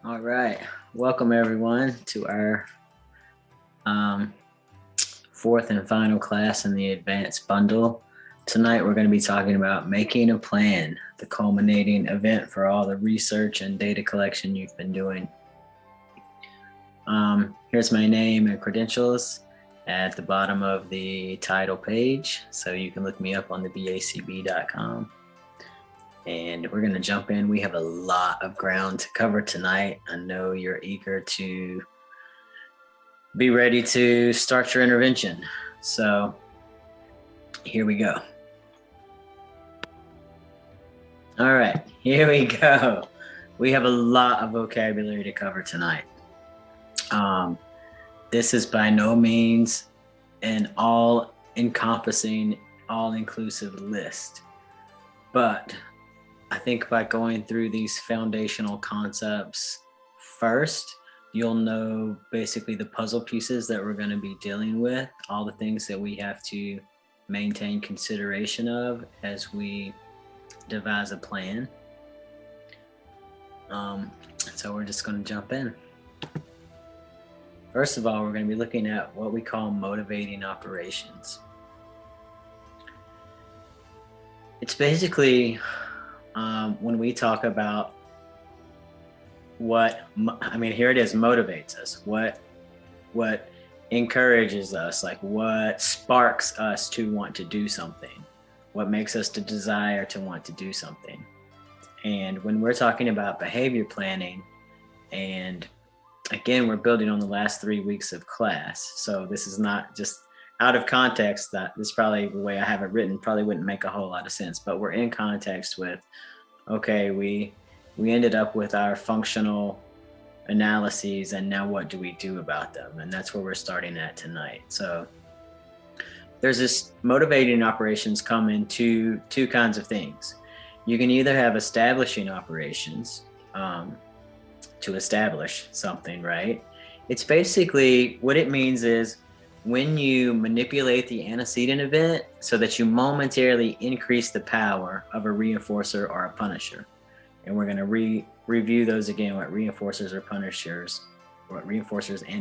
All right. Welcome everyone to our um, fourth and final class in the advanced bundle. Tonight we're going to be talking about making a plan, the culminating event for all the research and data collection you've been doing. Here's my name and credentials at the bottom of the title page, so you can look me up on the bacb.com. And we're going to jump in. We have a lot of ground to cover tonight. I know you're eager to be ready to start your intervention. So here we go. All right, here we go. We have a lot of vocabulary to cover tonight. This is by no means an all-encompassing, all-inclusive list, but I think by going through these foundational concepts first, you'll know basically the puzzle pieces that we're going to be dealing with, all the things that we have to maintain consideration of as we devise a plan. So we're just going to jump in. First of all, we're going to be looking at what we call motivating operations. It's basically when we talk about here it is, motivates us, what encourages us, like what sparks us to want to do something, what makes us to desire to want to do something. And when we're talking about behavior planning, and again, we're building on the last 3 weeks of class, so this is not just out of context. That this probably, the way I have it written, probably wouldn't make a whole lot of sense, but we're in context with, okay, we ended up with our functional analyses, and now what do we do about them? And that's where we're starting at tonight. So there's this motivating operations come in two kinds of things. You can either have establishing operations to establish something, right? It's basically, what it means is when you manipulate the antecedent event so that you momentarily increase the power of a reinforcer or a punisher. And we're going to review those again, what reinforcers and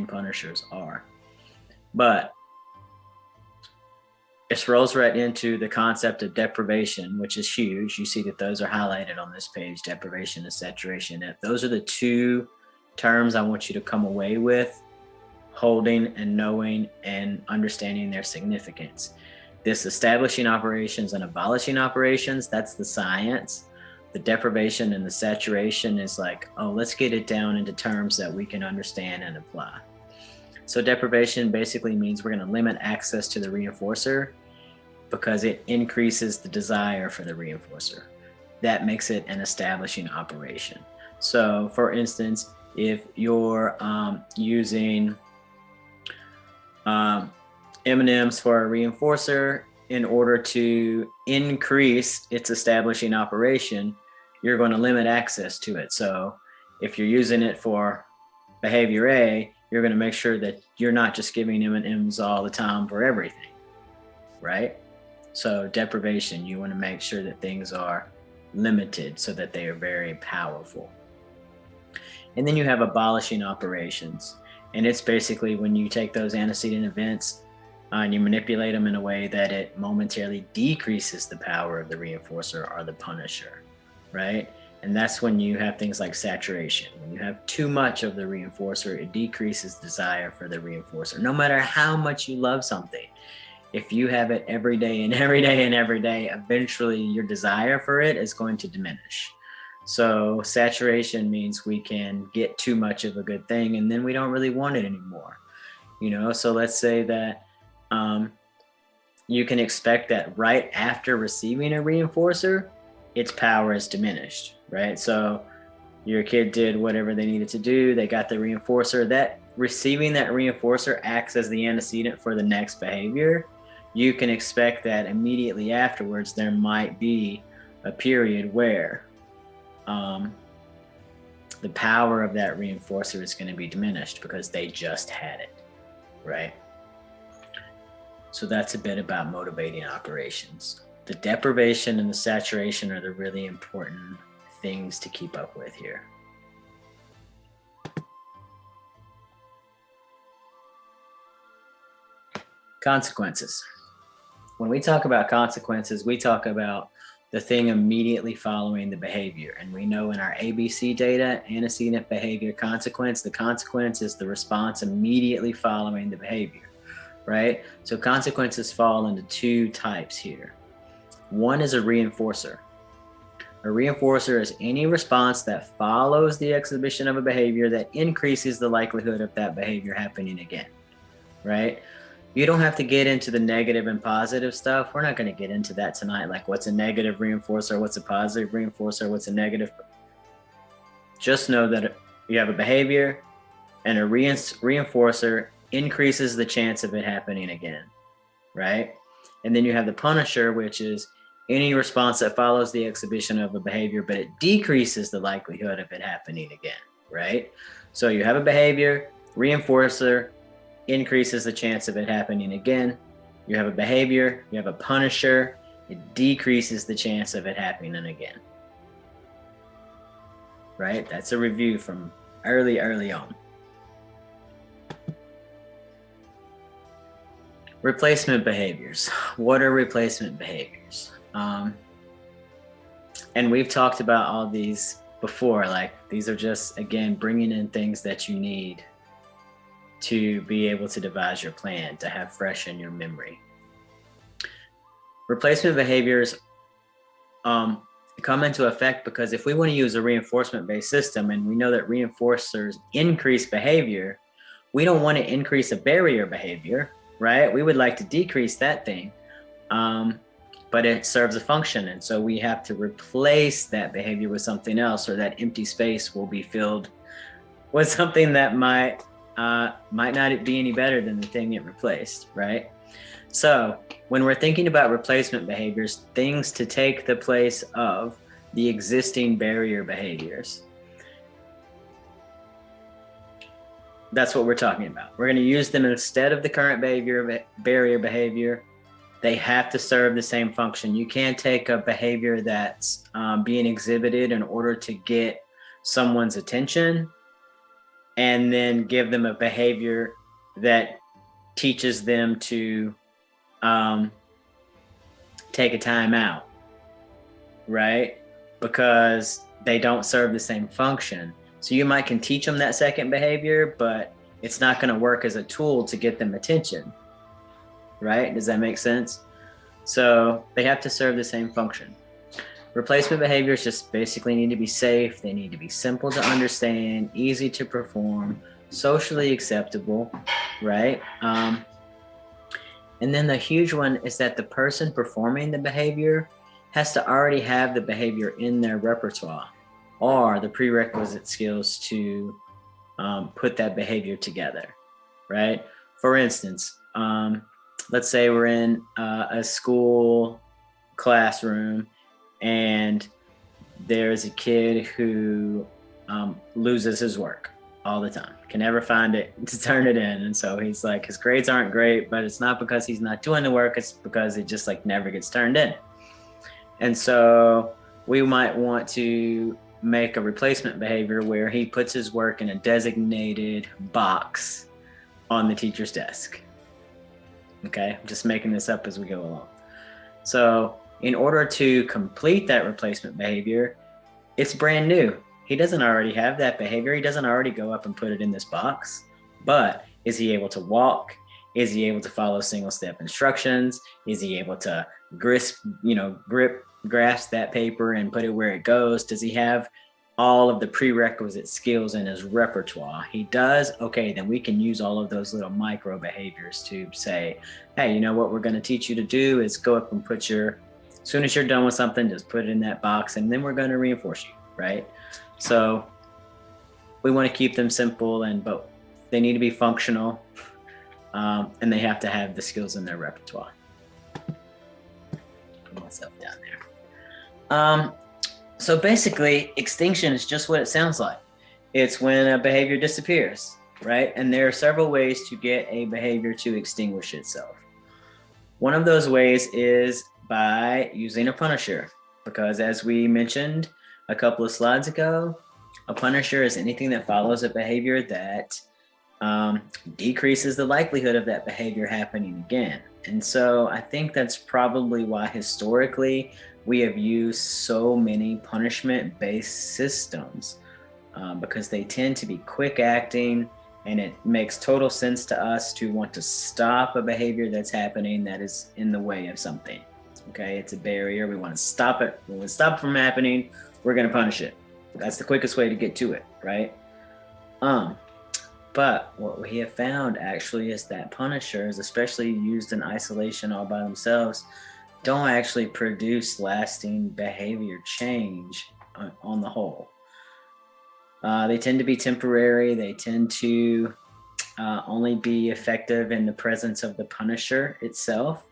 punishers are. But this rolls right into the concept of deprivation, which is huge. You see that those are highlighted on this page, deprivation and saturation. Those are the two terms I want you to come away with, holding and knowing and understanding their significance. This establishing operations and abolishing operations, that's the science. The deprivation and the saturation is like, oh, let's get it down into terms that we can understand and apply. So deprivation basically means we're going to limit access to the reinforcer because it increases the desire for the reinforcer. That makes it an establishing operation. So for instance, if you're using M&Ms for a reinforcer in order to increase its establishing operation, you're going to limit access to it. So if you're using it for behavior A, you're going to make sure that you're not just giving M&Ms all the time for everything, right? So deprivation, you want to make sure that things are limited so that they are very powerful. And then you have abolishing operations. And it's basically when you take those antecedent events and you manipulate them in a way that it momentarily decreases the power of the reinforcer or the punisher, right? And that's when you have things like saturation. When you have too much of the reinforcer, it decreases desire for the reinforcer. No matter how much you love something, if you have it every day and every day and every day, eventually your desire for it is going to diminish. So saturation means we can get too much of a good thing and then we don't really want it anymore. So let's say that you can expect that right after receiving a reinforcer, its power is diminished, right? So your kid did whatever they needed to do. They got the reinforcer. That receiving that reinforcer acts as the antecedent for the next behavior. You can expect that immediately afterwards, there might be a period where the power of that reinforcer is going to be diminished because they just had it, right? So that's a bit about motivating operations. The deprivation and the saturation are the really important things to keep up with here. Consequences. When we talk about consequences, we talk about the thing immediately following the behavior. And we know in our ABC data, antecedent behavior consequence, the consequence is the response immediately following the behavior, right? So consequences fall into two types here. One is a reinforcer. A reinforcer is any response that follows the exhibition of a behavior that increases the likelihood of that behavior happening again, right? You don't have to get into the negative and positive stuff. We're not going to get into that tonight. Like what's a negative reinforcer, what's a positive reinforcer, what's a negative. Just know that you have a behavior and a reinforcer increases the chance of it happening again, right? And then you have the punisher, which is any response that follows the exhibition of a behavior, but it decreases the likelihood of it happening again, right? So you have a behavior, reinforcer, increases the chance of it happening again. You have a behavior, you have a punisher, it decreases the chance of it happening again. Right? That's a review from early on. Replacement behaviors. What are replacement behaviors? And we've talked about all these before. Like these are just, again, bringing in things that you need to be able to devise your plan, to have fresh in your memory. Replacement behaviors come into effect because if we want to use a reinforcement-based system and we know that reinforcers increase behavior, we don't want to increase a barrier behavior, right? We would like to decrease that thing, but it serves a function. And so we have to replace that behavior with something else, or that empty space will be filled with something that might not be any better than the thing it replaced, right? So when we're thinking about replacement behaviors, things to take the place of the existing barrier behaviors, that's what we're talking about. We're going to use them instead of the current barrier behavior. They have to serve the same function. You can't take a behavior that's being exhibited in order to get someone's attention and then give them a behavior that teaches them to take a time out, right? Because they don't serve the same function. So you can teach them that second behavior, but it's not going to work as a tool to get them attention, right? Does that make sense? So they have to serve the same function. Replacement behaviors just basically need to be safe. They need to be simple to understand, easy to perform, socially acceptable, right? And then the huge one is that the person performing the behavior has to already have the behavior in their repertoire or the prerequisite skills to put that behavior together, right? For instance, let's say we're in a school classroom and there's a kid who loses his work all the time, can never find it to turn it in. And so he's like, his grades aren't great, but it's not because he's not doing the work, it's because it just like never gets turned in. And so we might want to make a replacement behavior where he puts his work in a designated box on the teacher's desk. Okay, I'm just making this up as we go along. So in order to complete that replacement behavior, it's brand new. He doesn't already have that behavior. He doesn't already go up and put it in this box, but is he able to walk? Is he able to follow single step instructions? Is he able to grasp that paper and put it where it goes? Does he have all of the prerequisite skills in his repertoire? He does. Okay, then we can use all of those little micro behaviors to say, hey, you know what we're going to teach you to do is go up and put as soon as you're done with something, just put it in that box, and then we're going to reinforce you, right? So we want to keep them simple, but they need to be functional, and they have to have the skills in their repertoire. Put myself down there. So basically, extinction is just what it sounds like. It's when a behavior disappears, right? And there are several ways to get a behavior to extinguish itself. One of those ways is by using a punisher, because as we mentioned a couple of slides ago, a punisher is anything that follows a behavior that um, decreases the likelihood of that behavior happening again. And so I think that's probably why historically we have used so many punishment based systems, because they tend to be quick acting, and it makes total sense to us to want to stop a behavior that's happening that is in the way of something. Okay, it's a barrier. We want to stop it. We want to stop it from happening. We're going to punish it. That's the quickest way to get to it, right? But what we have found actually is that punishers, especially used in isolation all by themselves, don't actually produce lasting behavior change on the whole. They tend to be temporary. They tend to only be effective in the presence of the punisher itself.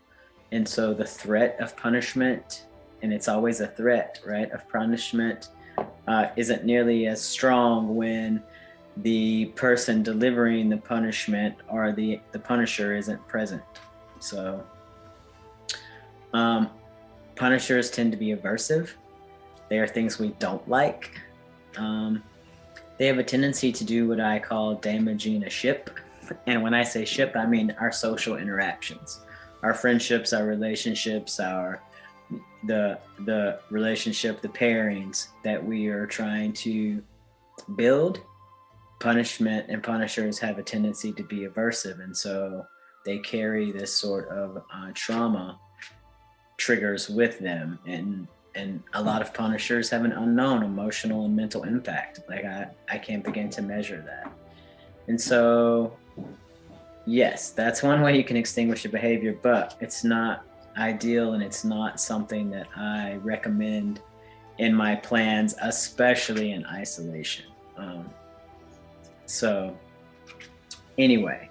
And so the threat of punishment, and it's always a threat, right, of punishment, isn't nearly as strong when the person delivering the punishment or the punisher isn't present. So punishers tend to be aversive. They are things we don't like. They have a tendency to do what I call damaging a ship. And when I say ship, I mean our social interactions, our friendships, our relationships, the relationship, the pairings that we are trying to build. Punishment and punishers have a tendency to be aversive, and so they carry this sort of trauma triggers with them, and a lot of punishers have an unknown emotional and mental impact. Like I can't begin to measure that. And so yes, that's one way you can extinguish a behavior, but it's not ideal, and it's not something that I recommend in my plans, especially in isolation. So anyway,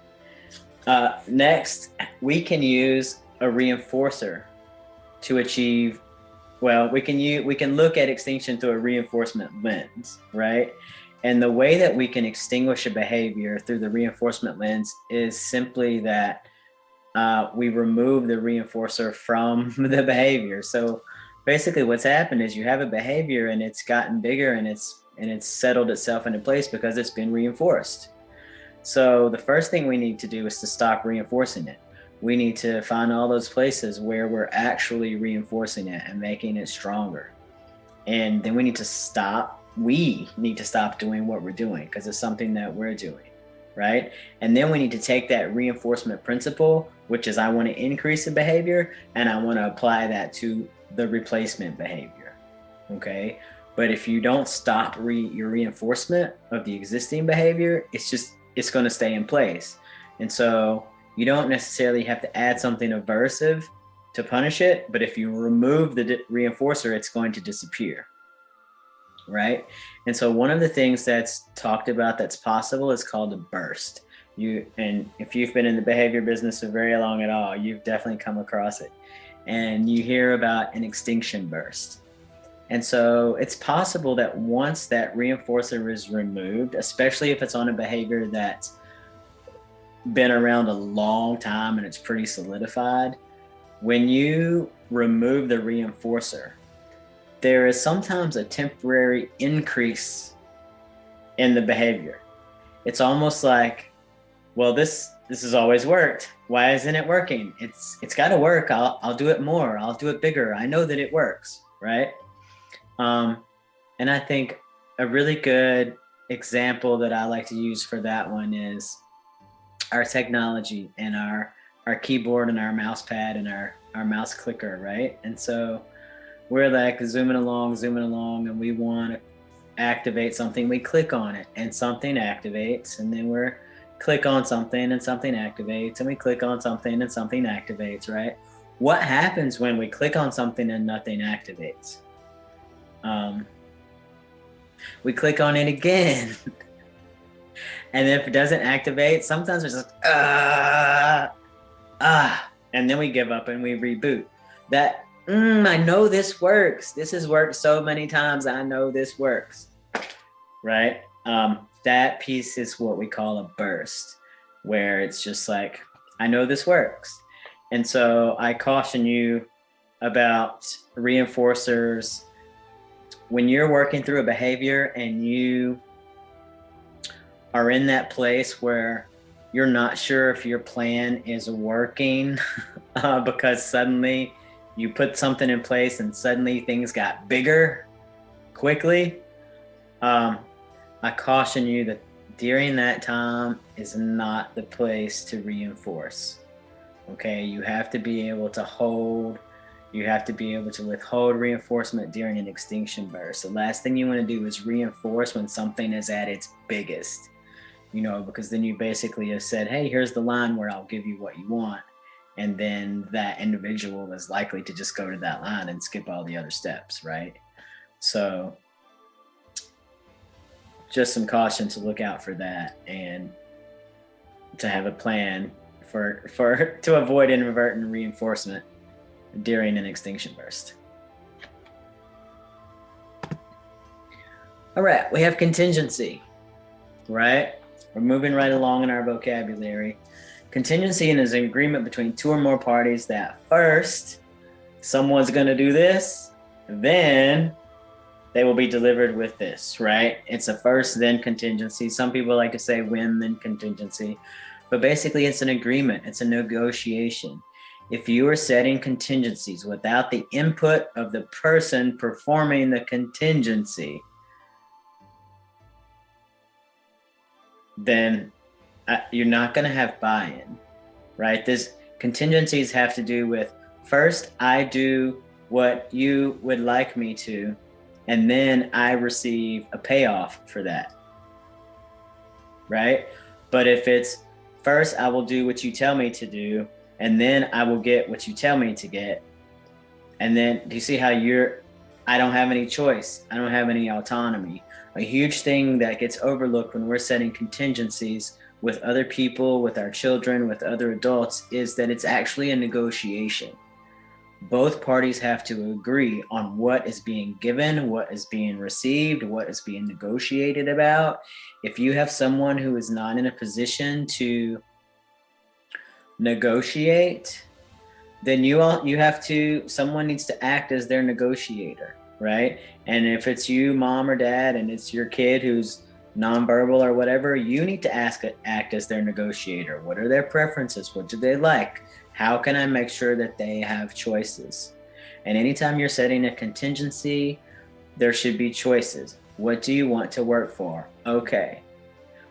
next, we can use a reinforcer to achieve, well, we can look at extinction through a reinforcement lens, right? And the way that we can extinguish a behavior through the reinforcement lens is simply that we remove the reinforcer from the behavior. So basically what's happened is you have a behavior and it's gotten bigger, and it's settled itself into place because it's been reinforced. So the first thing we need to do is to stop reinforcing it. We need to find all those places where we're actually reinforcing it and making it stronger. And then we need to stop doing what we're doing because it's something that we're doing, right? And then we need to take that reinforcement principle, which is I want to increase the behavior, and I want to apply that to the replacement behavior, okay? But if you don't stop your reinforcement of the existing behavior, it's going to stay in place. And so you don't necessarily have to add something aversive to punish it, but if you remove the reinforcer, it's going to disappear, right? And so one of the things that's talked about that's possible is called a burst. And if you've been in the behavior business for very long at all, you've definitely come across it. And you hear about an extinction burst. And so it's possible that once that reinforcer is removed, especially if it's on a behavior that's been around a long time and it's pretty solidified, when you remove the reinforcer, there is sometimes a temporary increase in the behavior. It's almost like, well, this has always worked. Why isn't it working? It's got to work. I'll do it more. I'll do it bigger. I know that it works, right? And I think a really good example that I like to use for that one is our technology and our keyboard and our mouse pad and our mouse clicker, right? And so we're like zooming along, and we want to activate something. We click on it and something activates, and then we're click on something and something activates, and we click on something and something activates, right? What happens when we click on something and nothing activates? We click on it again. And if it doesn't activate, sometimes it's just, and then we give up and we reboot. That, I know this works. This has worked so many times. I know this works, right? That piece is what we call a burst, where it's just like, I know this works. And so I caution you about reinforcers. When you're working through a behavior and you are in that place where you're not sure if your plan is working because suddenly you put something in place and suddenly things got bigger quickly, I caution you that during that time is not the place to reinforce. Okay, you have to be able to hold, you have to be able to withhold reinforcement during an extinction burst. The last thing you want to do is reinforce when something is at its biggest, because then you basically have said, hey, here's the line where I'll give you what you want. And then that individual is likely to just go to that line and skip all the other steps, right? So just some caution to look out for that and to have a plan to avoid inadvertent reinforcement during an extinction burst. All right, we have contingency, right? We're moving right along in our vocabulary. Contingency is an agreement between two or more parties that first someone's going to do this, then they will be delivered with this, right? It's a first, then contingency. Some people like to say when, then contingency. But basically, it's an agreement. It's a negotiation. If you are setting contingencies without the input of the person performing the contingency, then you're not going to have buy-in, right? This contingencies have to do with, first, I do what you would like me to, and then I receive a payoff for that, right? But if it's first, I will do what you tell me to do, and then I will get what you tell me to get. And then do you see how I don't have any choice. I don't have any autonomy. A huge thing that gets overlooked when we're setting contingencies with other people, with our children, with other adults, is that it's actually a negotiation. Both parties have to agree on what is being given, what is being received, what is being negotiated about. If you have someone who is not in a position to negotiate, then someone needs to act as their negotiator, right? And if it's you, mom or dad, and it's your kid who's nonverbal or whatever, you need to act as their negotiator. What are their preferences? What do they like? How can I make sure that they have choices? And anytime you're setting a contingency, there should be choices. What do you want to work for? Okay.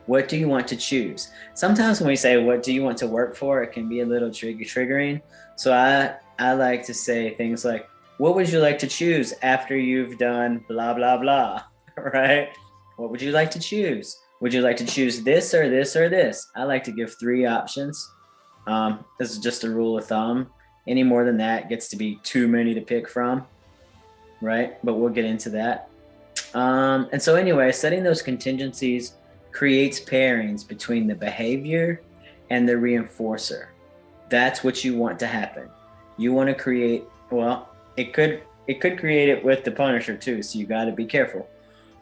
What do you want to choose? Sometimes when we say, what do you want to work for? It can be a little triggering. So I like to say things like, what would you like to choose after you've done blah, blah, blah, right? What would you like to choose? Would you like to choose this or this or this? I like to give 3 options. This is just a rule of thumb. Any more than that gets to be too many to pick from, right? But we'll get into that. And so anyway, setting those contingencies creates pairings between the behavior and the reinforcer. That's what you want to happen. You want to create, well, it could create it with the punisher too, so you got to be careful.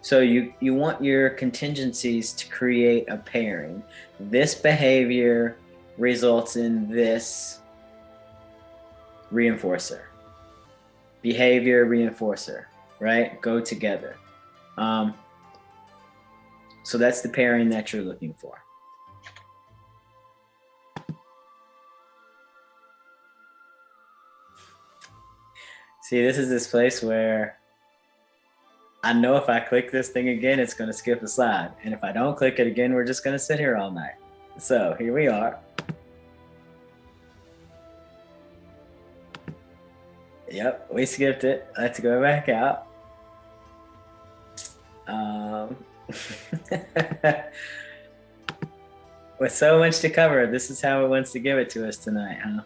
So you want your contingencies to create a pairing. This behavior results in this reinforcer. Behavior, reinforcer, right? Go together. So that's the pairing that you're looking for. See, this is this place where I know if I click this thing again, it's going to skip a slide. And if I don't click it again, we're just going to sit here all night. So here we are. Yep, we skipped it. Let's go back out. With so much to cover, this is how it wants to give it to us tonight, huh?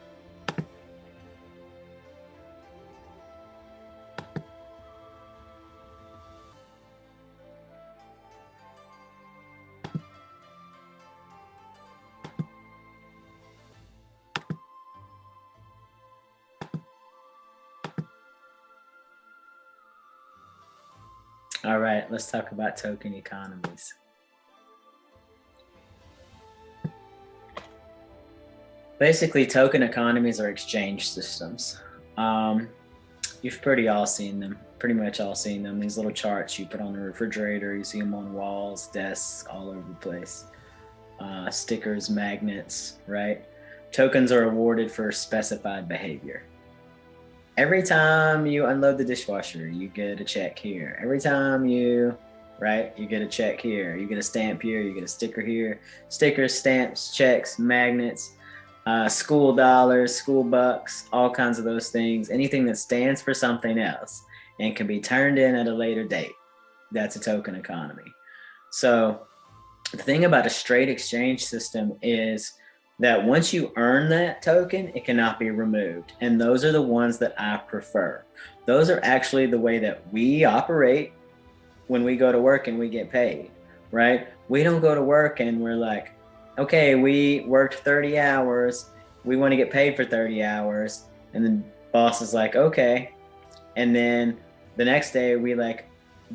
All right, let's talk about token economies. Basically, token economies are exchange systems. you've pretty all seen them. Pretty much all seen them. These little charts you put on the refrigerator. You see them on walls, desks, all over the place. Stickers, magnets, right? Tokens are awarded for specified behavior. Every time you unload the dishwasher, you get a check here. Every time you get a check here. You get a stamp here. You get a sticker here. Stickers, stamps, checks, magnets, school dollars, school bucks, all kinds of those things. Anything that stands for something else and can be turned in at a later date. That's a token economy. So the thing about a straight exchange system is that once you earn that token, it cannot be removed. And those are the ones that I prefer. Those are actually the way that we operate when we go to work and we get paid, right? We don't go to work and we're like, okay, we worked 30 hours. We want to get paid for 30 hours. And the boss is like, okay. And then the next day we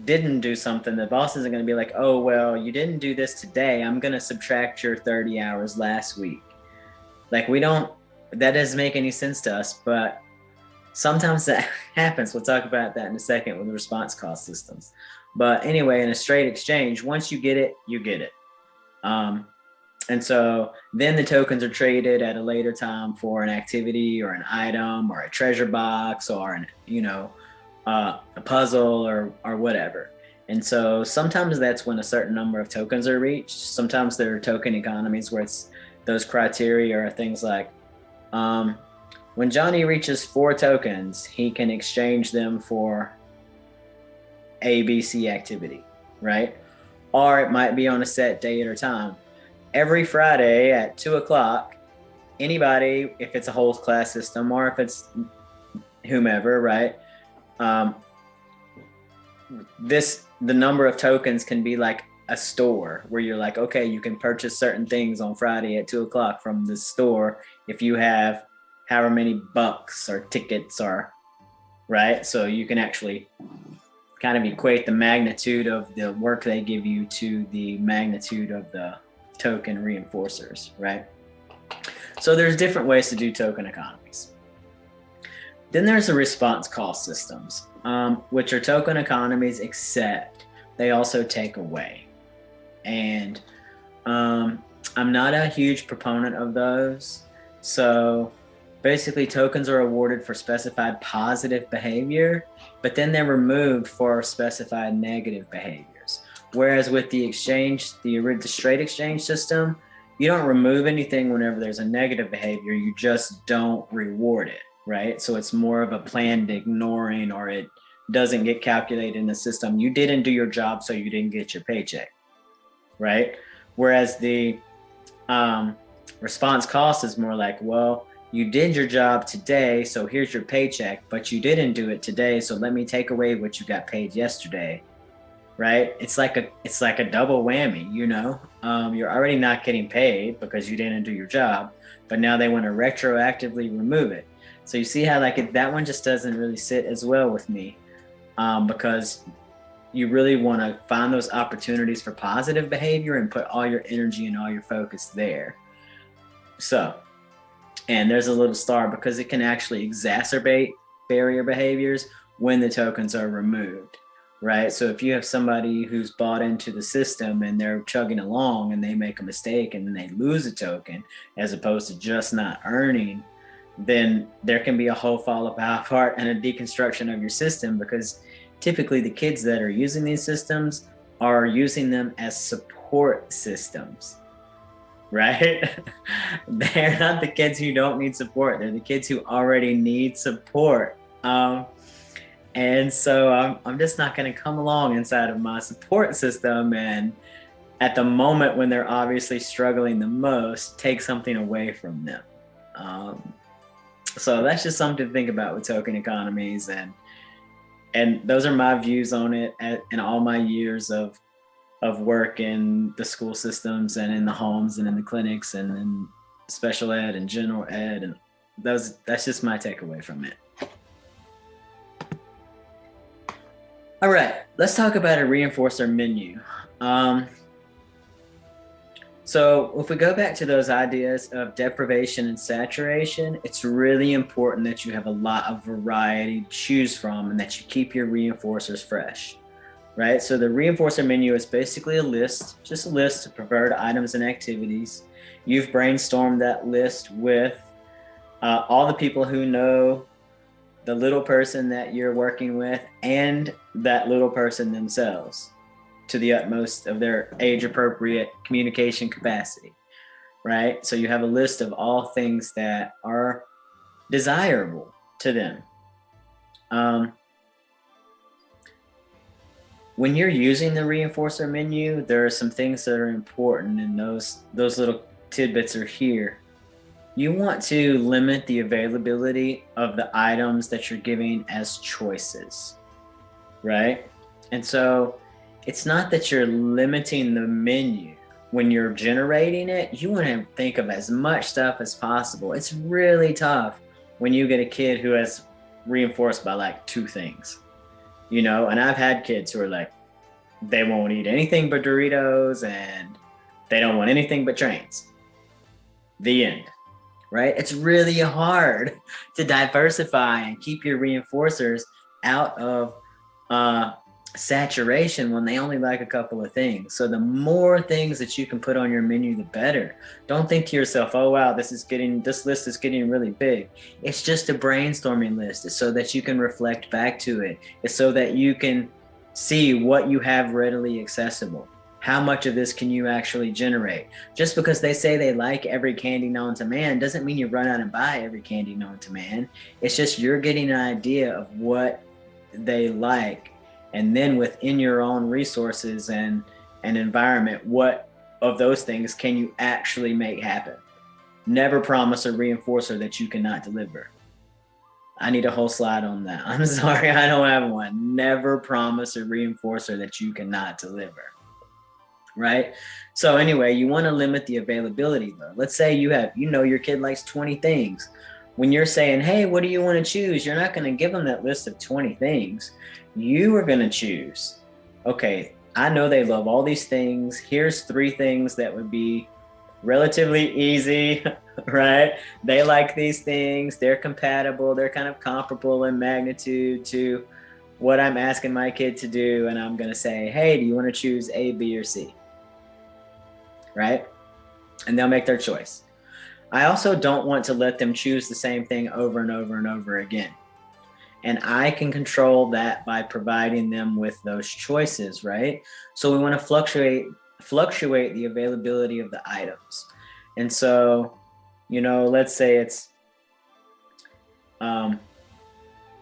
didn't do something. The boss isn't going to be like, oh, well, you didn't do this today. I'm going to subtract your 30 hours last week. That doesn't make any sense to us, but sometimes that happens. We'll talk about that in a second with the response cost systems. But anyway, in a straight exchange, once you get it, you get it. And so then the tokens are traded at a later time for an activity or an item or a treasure box or a puzzle or whatever. And so sometimes that's when a certain number of tokens are reached. Sometimes there are token economies where it's those criteria are things like when Johnny reaches 4 tokens, he can exchange them for ABC activity, right? Or it might be on a set date or time. Every Friday at 2:00, anybody, if it's a whole class system or if it's whomever, right? The number of tokens can be like a store where you're like, okay, you can purchase certain things on Friday at 2:00 from the store if you have however many bucks or tickets or, right? So you can actually kind of equate the magnitude of the work they give you to the magnitude of the token reinforcers, right? So there's different ways to do token economies. Then there's the response cost systems, which are token economies, except they also take away. And I'm not a huge proponent of those. So basically tokens are awarded for specified positive behavior, but then they're removed for specified negative behaviors. Whereas with the exchange, the straight exchange system, you don't remove anything whenever there's a negative behavior, you just don't reward it, right? So it's more of a planned ignoring, or it doesn't get calculated in the system. You didn't do your job, so you didn't get your paycheck, right? Whereas the response cost is more like, well, you did your job today, so here's your paycheck, but you didn't do it today, so let me take away what you got paid yesterday, right? It's like a double whammy, you're already not getting paid because you didn't do your job, but now they want to retroactively remove it. So you see how that one just doesn't really sit as well with me, because you really want to find those opportunities for positive behavior and put all your energy and all your focus there. So, and there's a little star because it can actually exacerbate barrier behaviors when the tokens are removed, right? So if you have somebody who's bought into the system and they're chugging along and they make a mistake and they lose a token as opposed to just not earning, then there can be a whole fall apart and a deconstruction of your system, because typically the kids that are using these systems are using them as support systems, right? They're not the kids who don't need support. They're the kids who already need support. And so I'm just not going to come along inside of my support system and at the moment when they're obviously struggling the most, take something away from them. So that's just something to think about with token economies. And those are my views on it in all my years of work in the school systems and in the homes and in the clinics and in special ed and general ed. And that's just my takeaway from it. All right, let's talk about a reinforcer menu. So if we go back to those ideas of deprivation and saturation, it's really important that you have a lot of variety to choose from and that you keep your reinforcers fresh, right? So the reinforcer menu is basically a list, just a list of preferred items and activities. You've brainstormed that list with all the people who know the little person that you're working with and that little person themselves to the utmost of their age appropriate communication capacity, right? So you have a list of all things that are desirable to them. When you're using the reinforcer menu, there are some things that are important, and those little tidbits are here. You want to limit the availability of the items that you're giving as choices, right? And so it's not that you're limiting the menu. When you're generating it, you want to think of as much stuff as possible. It's really tough when you get a kid who has reinforced by like 2 things, and I've had kids who are like, they won't eat anything but Doritos and they don't want anything but trains. The end. Right? It's really hard to diversify and keep your reinforcers out of saturation when they only like a couple of things. So the more things that you can put on your menu, the better. Don't think to yourself, oh wow, this list is getting really big. It's just a brainstorming list. It's so that you can reflect back to it. It's so that you can see what you have readily accessible. How much of this can you actually generate? Just because they say they like every candy known to man doesn't mean you run out and buy every candy known to man. It's just you're getting an idea of what they like, and then within your own resources and environment, what of those things can you actually make happen? Never promise a reinforcer that you cannot deliver. I need a whole slide on that. I'm sorry, I don't have one. Never promise a reinforcer that you cannot deliver. Right? So anyway, you want to limit the availability though. Let's say your kid likes 20 things. When you're saying, hey, what do you want to choose? You're not going to give them that list of 20 things. You are going to choose, okay, I know they love all these things. Here's 3 things that would be relatively easy, right? They like these things. They're compatible. They're kind of comparable in magnitude to what I'm asking my kid to do. And I'm going to say, hey, do you want to choose A, B, or C? Right? And they'll make their choice. I also don't want to let them choose the same thing over and over and over again. And I can control that by providing them with those choices, right? So we want to fluctuate the availability of the items. And so, let's say it's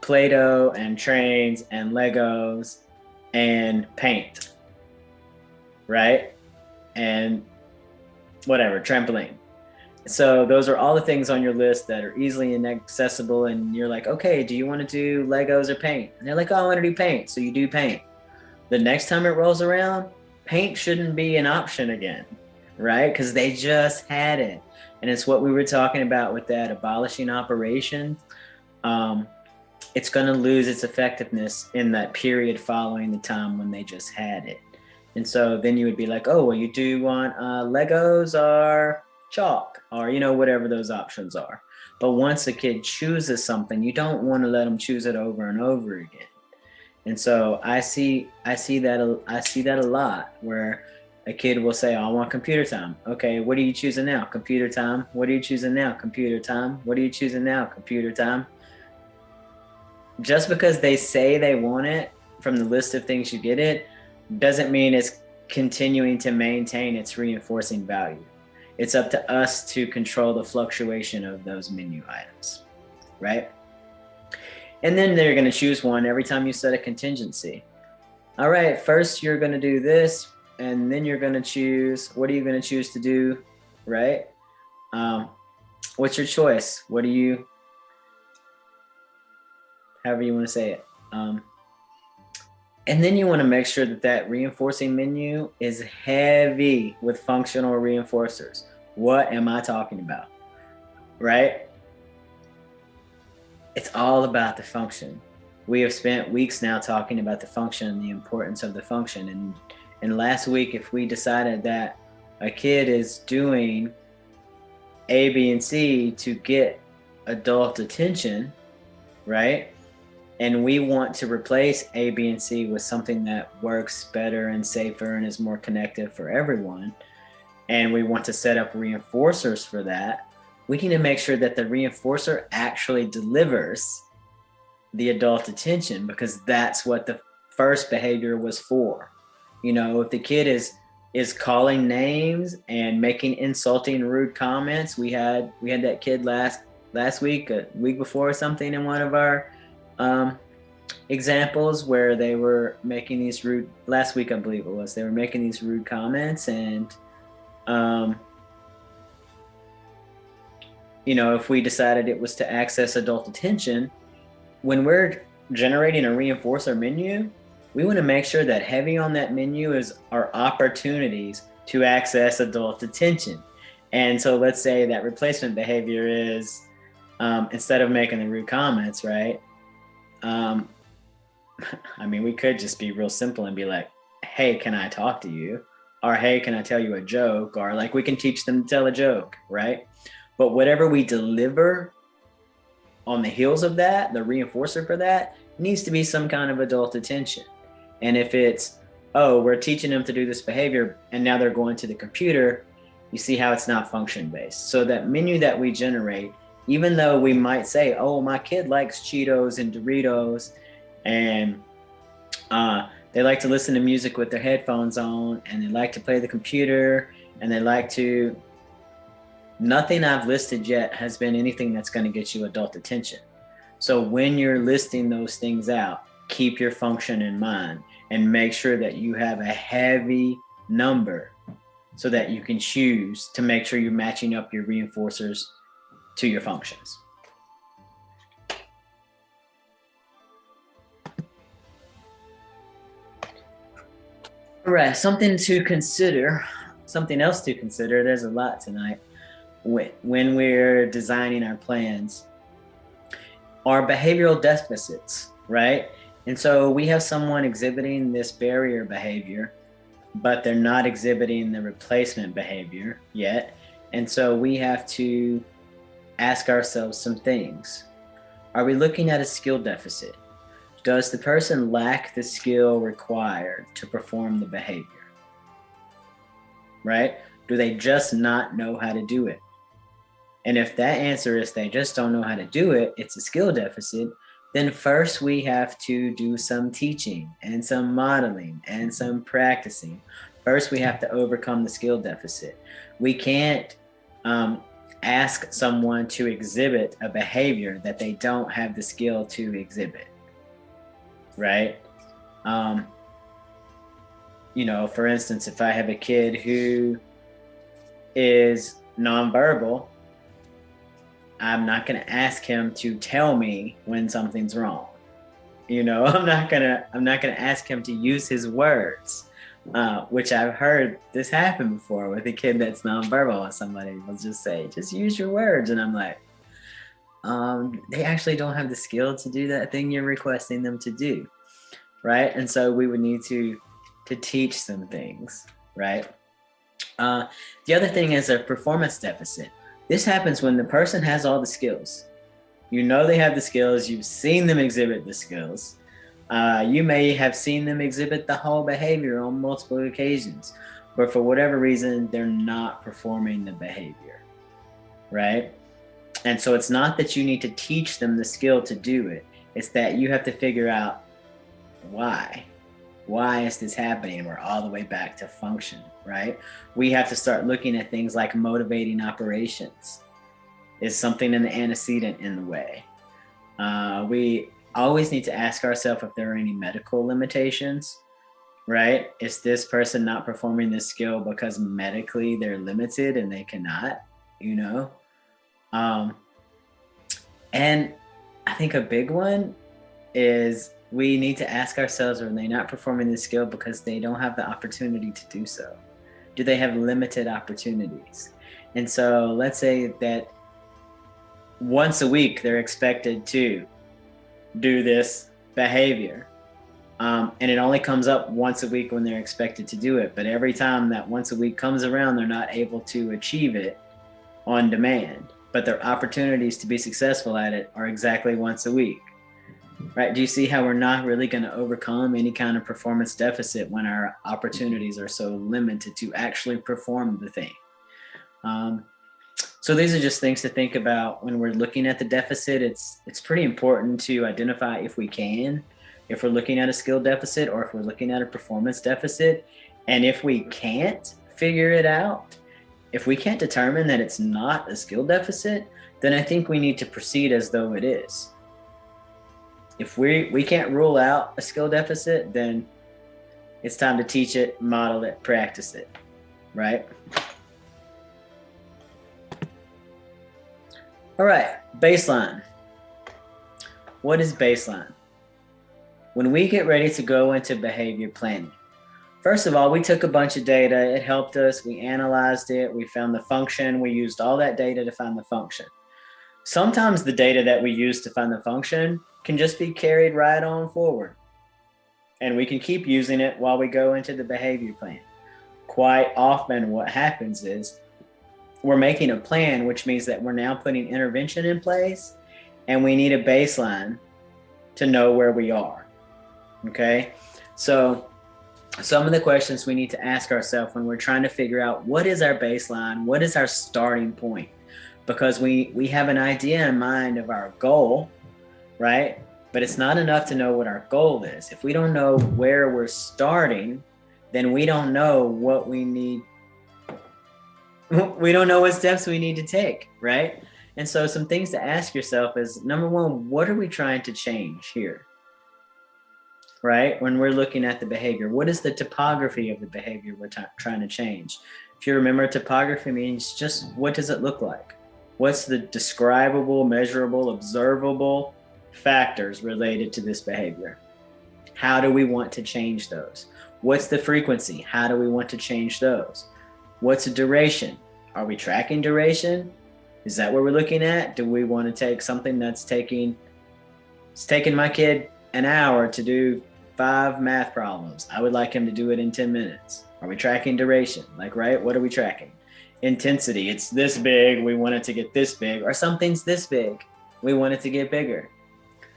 Play-Doh and trains and Legos and paint, right? And whatever, trampoline. So those are all the things on your list that are easily inaccessible, and you're like, okay, do you want to do Legos or paint? And they're like, oh, I want to do paint. So you do paint. The next time it rolls around, paint shouldn't be an option again, right? Because they just had it. And it's what we were talking about with that abolishing operation. It's going to lose its effectiveness in that period following the time when they just had it. And so then you would be like, oh, well, you do want Legos or chalk or, whatever those options are. But once a kid chooses something, you don't want to let them choose it over and over again. And so I see that a lot where a kid will say, oh, I want computer time. Okay, what are you choosing now? Computer time. What are you choosing now? Computer time. What are you choosing now? Computer time. Just because they say they want it from the list of things you get it, doesn't mean it's continuing to maintain its reinforcing value. It's up to us to control the fluctuation of those menu items, right? And then they're going to choose one every time you set a contingency. All right, first you're going to do this, and then you're going to choose, what are you going to choose to do, right? What's your choice? However you want to say it. And then you want to make sure that reinforcing menu is heavy with functional reinforcers. What am I talking about? Right? It's all about the function. We have spent weeks now talking about the function and the importance of the function. And last week, if we decided that a kid is doing A, B, and C to get adult attention, right? And we want to replace A, B, and C with something that works better and safer and is more connected for everyone. And we want to set up reinforcers for that. We need to make sure that the reinforcer actually delivers the adult attention, because that's what the first behavior was for. You know, if the kid is calling names and making insulting, rude comments, we had that kid last week, a week before or something, in one of our examples where they were making these rude, last week I believe it was, they were making these rude comments. And you know, if we decided it was to access adult attention, when we're generating a reinforcer menu, we want to make sure that heavy on that menu is our opportunities to access adult attention. And so let's say that replacement behavior is, instead of making the rude comments, right? I mean, we could just be real simple and be like, hey, can I talk to you? Or, hey, can I tell you a joke? Or like, we can teach them to tell a joke, right? But whatever we deliver on the heels of that, the reinforcer for that needs to be some kind of adult attention. And if it's, oh, we're teaching them to do this behavior and now they're going to the computer, you see how it's not function based. So that menu that we generate, even though we might say, oh, my kid likes Cheetos and Doritos, and they like to listen to music with their headphones on, and they like to play the computer, and they like to, nothing I've listed yet has been anything that's going to get you adult attention. So when you're listing those things out, keep your function in mind and make sure that you have a heavy number so that you can choose to make sure you're matching up your reinforcers to your functions. All right, something else to consider. There's a lot tonight. When we're designing our plans, are behavioral deficits, right? And so we have someone exhibiting this barrier behavior, but they're not exhibiting the replacement behavior yet. And so we have to ask ourselves some things. Are we looking at a skill deficit? Does the person lack the skill required to perform the behavior? Right? Do they just not know how to do it? And if that answer is they just don't know how to do it, it's a skill deficit, then first we have to do some teaching and some modeling and some practicing. First, we have to overcome the skill deficit. We can't ask someone to exhibit a behavior that they don't have the skill to exhibit, right? You know, for instance, if I have a kid who is nonverbal, I'm not going to ask him to tell me when something's wrong. You know, I'm not gonna ask him to use his words, which I've heard this happen before with a kid that's nonverbal, and somebody will just say, just use your words. And I'm like, they actually don't have the skill to do that thing you're requesting them to do, right? And so we would need to teach some things, right? The other thing is a performance deficit. This happens when the person has all the skills. You know they have the skills. You've seen them exhibit the skills. You may have seen them exhibit the whole behavior on multiple occasions, but for whatever reason, they're not performing the behavior, right? And so it's not that you need to teach them the skill to do it. It's that you have to figure out why. Why is this happening? We're all the way back to function, right? We have to start looking at things like motivating operations. Is something in the antecedent in the way? We always need to ask ourselves if there are any medical limitations, right? Is this person not performing this skill because medically they're limited and they cannot, you know? And I think a big one is we need to ask ourselves, are they not performing this skill because they don't have the opportunity to do so? Do they have limited opportunities? And so let's say that once a week they're expected to do this behavior. And it only comes up once a week when they're expected to do it. But every time that once a week comes around, they're not able to achieve it on demand. But their opportunities to be successful at it are exactly once a week. Right? Do you see how we're not really going to overcome any kind of performance deficit when our opportunities are so limited to actually perform the thing? So these are just things to think about when we're looking at the deficit. It's pretty important to identify if we're looking at a skill deficit or if we're looking at a performance deficit. And if we can't figure it out, if we can't determine that it's not a skill deficit, then I think we need to proceed as though it is. If we can't rule out a skill deficit, then it's time to teach it, model it, practice it, right? All right, baseline. What is baseline? When we get ready to go into behavior planning, first of all, we took a bunch of data. It helped us. We analyzed it. We found the function. We used all that data to find the function. Sometimes the data that we use to find the function can just be carried right on forward. And we can keep using it while we go into the behavior plan. Quite often what happens is we're making a plan, which means that we're now putting intervention in place, and we need a baseline to know where we are. Okay? So some of the questions we need to ask ourselves when we're trying to figure out what is our baseline, what is our starting point? Because we have an idea in mind of our goal, right? But it's not enough to know what our goal is. If we don't know where we're starting, then we don't know what we need. We don't know what steps we need to take, right? And so some things to ask yourself is, number one, what are we trying to change here? Right? When we're looking at the behavior, what is the topography of the behavior we're trying to change? If you remember, topography means just what does it look like? What's the describable, measurable, observable factors related to this behavior? How do we want to change those? What's the frequency? How do we want to change those? What's the duration? Are we tracking duration? Is that what we're looking at? Do we want to take something that's taking my kid an hour to do 5 math problems? I would like him to do it in 10 minutes. Are we tracking duration? Like, right? What are we tracking? Intensity. It's this big. We want it to get this big. Or something's this big. We want it to get bigger.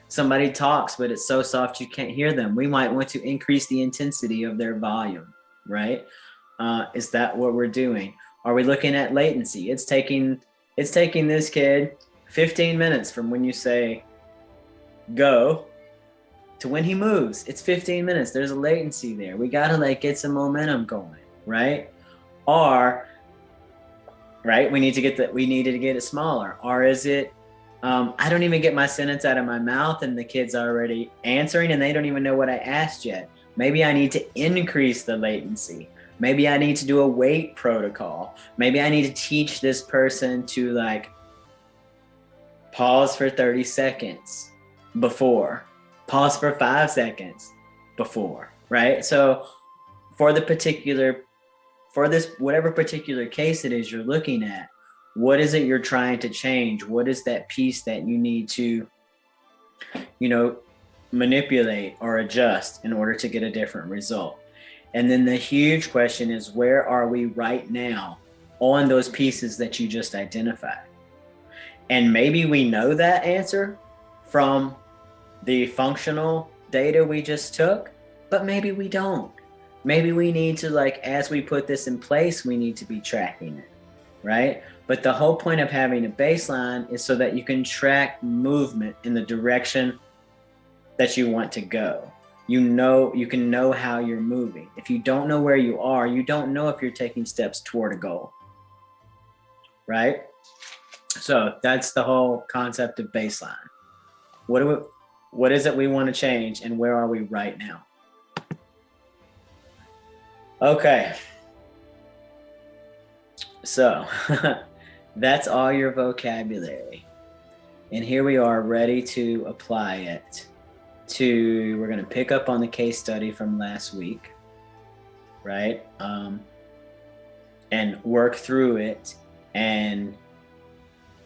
Somebody talks, but it's so soft you can't hear them. We might want to increase the intensity of their volume, right? Is that what we're doing? Are we looking at latency? It's taking this kid 15 minutes from when you say go to when he moves. It's 15 minutes. There's a latency there. We gotta get some momentum going, right? Or right, we needed to get it smaller. Or is it I don't even get my sentence out of my mouth and the kid's already answering and they don't even know what I asked yet. Maybe I need to increase the latency. Maybe I need to do a wait protocol. Maybe I need to teach this person to pause for 30 seconds before, pause for 5 seconds before, right? So for this, whatever particular case it is you're looking at, what is it you're trying to change? What is that piece that you need to, manipulate or adjust in order to get a different result? And then the huge question is, where are we right now on those pieces that you just identified? And maybe we know that answer from the functional data we just took, but maybe we don't. Maybe we need to, as we put this in place, we need to be tracking it, right? But the whole point of having a baseline is so that you can track movement in the direction that you want to go. You can know how you're moving. If you don't know where you are, you don't know if you're taking steps toward a goal, right? So that's the whole concept of baseline. What is it we want to change, and where are we right now? Okay. So that's all your vocabulary. And here we are ready to apply it we're going to pick up on the case study from last week, right? And work through it and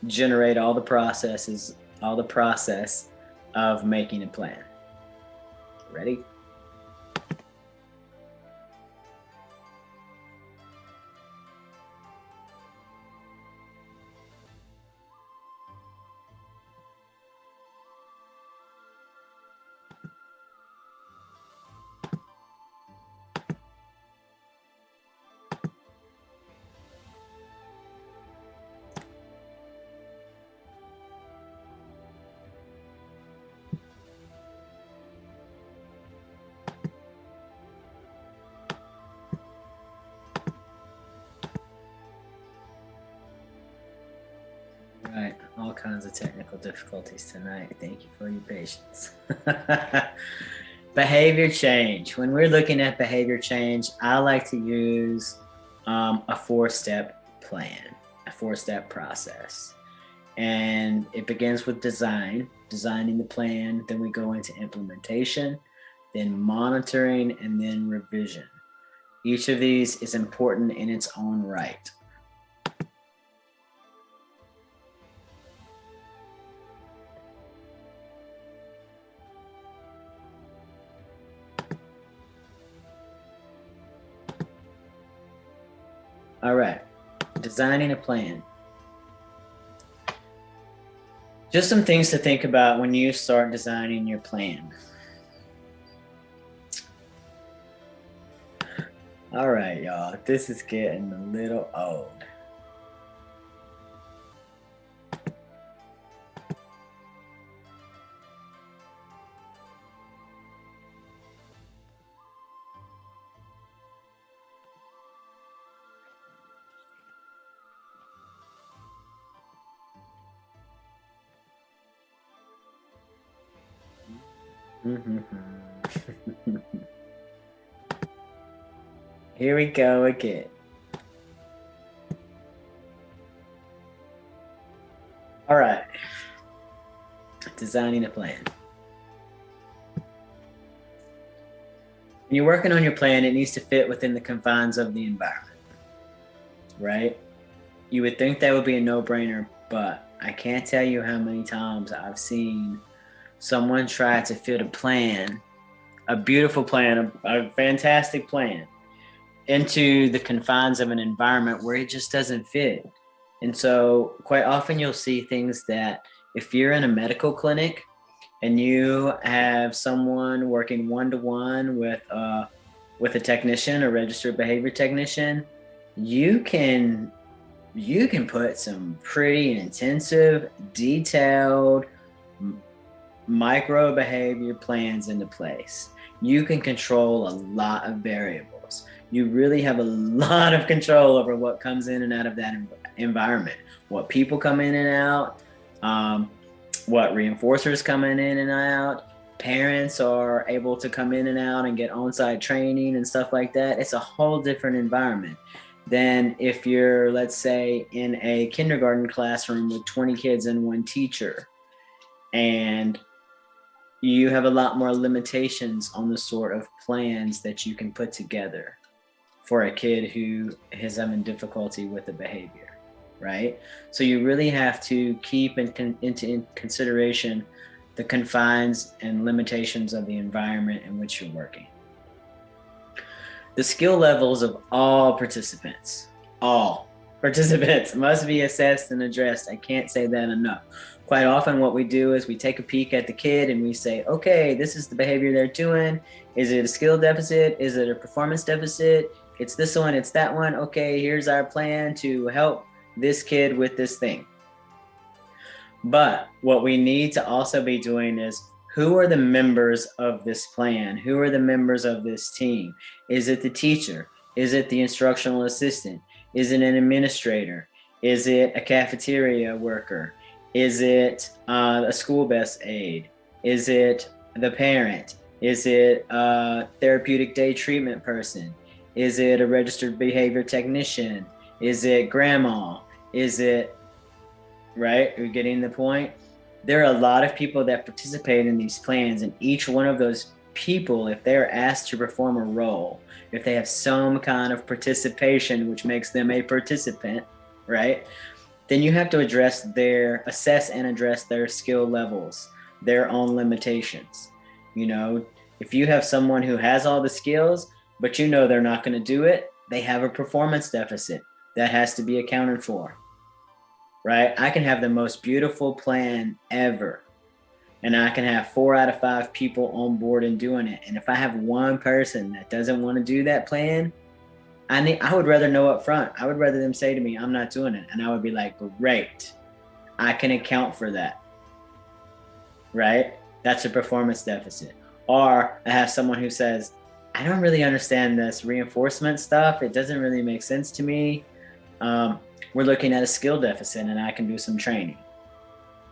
generate all the process of making a plan. Ready? kinds of technical difficulties tonight. Thank you for your patience. Behavior change. When we're looking at behavior change, I like to use a 4-step plan, a 4-step process. And it begins with designing the plan. Then we go into implementation, then monitoring, and then revision. Each of these is important in its own right. All right, designing a plan. Just some things to think about when you start designing your plan. All right, y'all, this is getting a little old. Here we go again. All right. Designing a plan. When you're working on your plan, it needs to fit within the confines of the environment, right? You would think that would be a no-brainer, but I can't tell you how many times I've seen someone try to fit a plan, a beautiful plan, a fantastic plan, into the confines of an environment where it just doesn't fit. And so quite often you'll see things that if you're in a medical clinic and you have someone working one-to-one with a technician, a registered behavior technician, you can put some pretty intensive, detailed micro behavior plans into place. You can control a lot of variables. You really have a lot of control over what comes in and out of that environment, what people come in and out, what reinforcers coming in and out. Parents are able to come in and out and get on-site training and stuff like that. It's a whole different environment than if you're, let's say, in a kindergarten classroom with 20 kids and one teacher. And you have a lot more limitations on the sort of plans that you can put together for a kid who is having difficulty with the behavior, right? So you really have to keep into consideration the confines and limitations of the environment in which you're working. The skill levels of all participants must be assessed and addressed. I can't say that enough. Quite often what we do is we take a peek at the kid and we say, okay, this is the behavior they're doing. Is it a skill deficit? Is it a performance deficit? It's this one, it's that one. Okay, here's our plan to help this kid with this thing. But what we need to also be doing is, who are the members of this plan? Who are the members of this team? Is it the teacher? Is it the instructional assistant? Is it an administrator? Is it a cafeteria worker? Is it a school bus aide? Is it the parent? Is it a therapeutic day treatment person? Is it a registered behavior technician? Is it grandma? Is it, right? You're getting the point? There are a lot of people that participate in these plans, and each one of those people, if they're asked to perform a role, if they have some kind of participation, which makes them a participant, right? Then you have to assess and address their skill levels, their own limitations. You know, if you have someone who has all the skills, but you know they're not going to do it, they have a performance deficit that has to be accounted for, right? I can have the most beautiful plan ever, and I can have 4 out of 5 people on board and doing it. And if I have one person that doesn't want to do that plan, I would rather know up front. I would rather them say to me, I'm not doing it. And I would be like, great, I can account for that, right? That's a performance deficit. Or I have someone who says, I don't really understand this reinforcement stuff. It doesn't really make sense to me. We're looking at a skill deficit and I can do some training.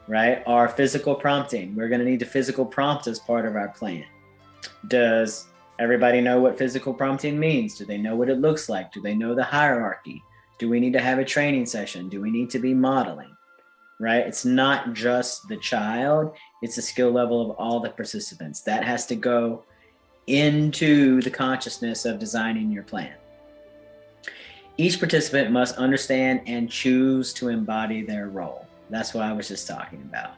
right? Our physical prompting. We're going to need to physical prompt as part of our plan. Does everybody know what physical prompting means? Do they know what it looks like? Do they know the hierarchy? Do we need to have a training session? Do we need to be modeling? Right? It's not just the child, it's a skill level of all the participants. That has to go into the consciousness of designing your plan. Each participant must understand and choose to embody their role. That's what I was just talking about.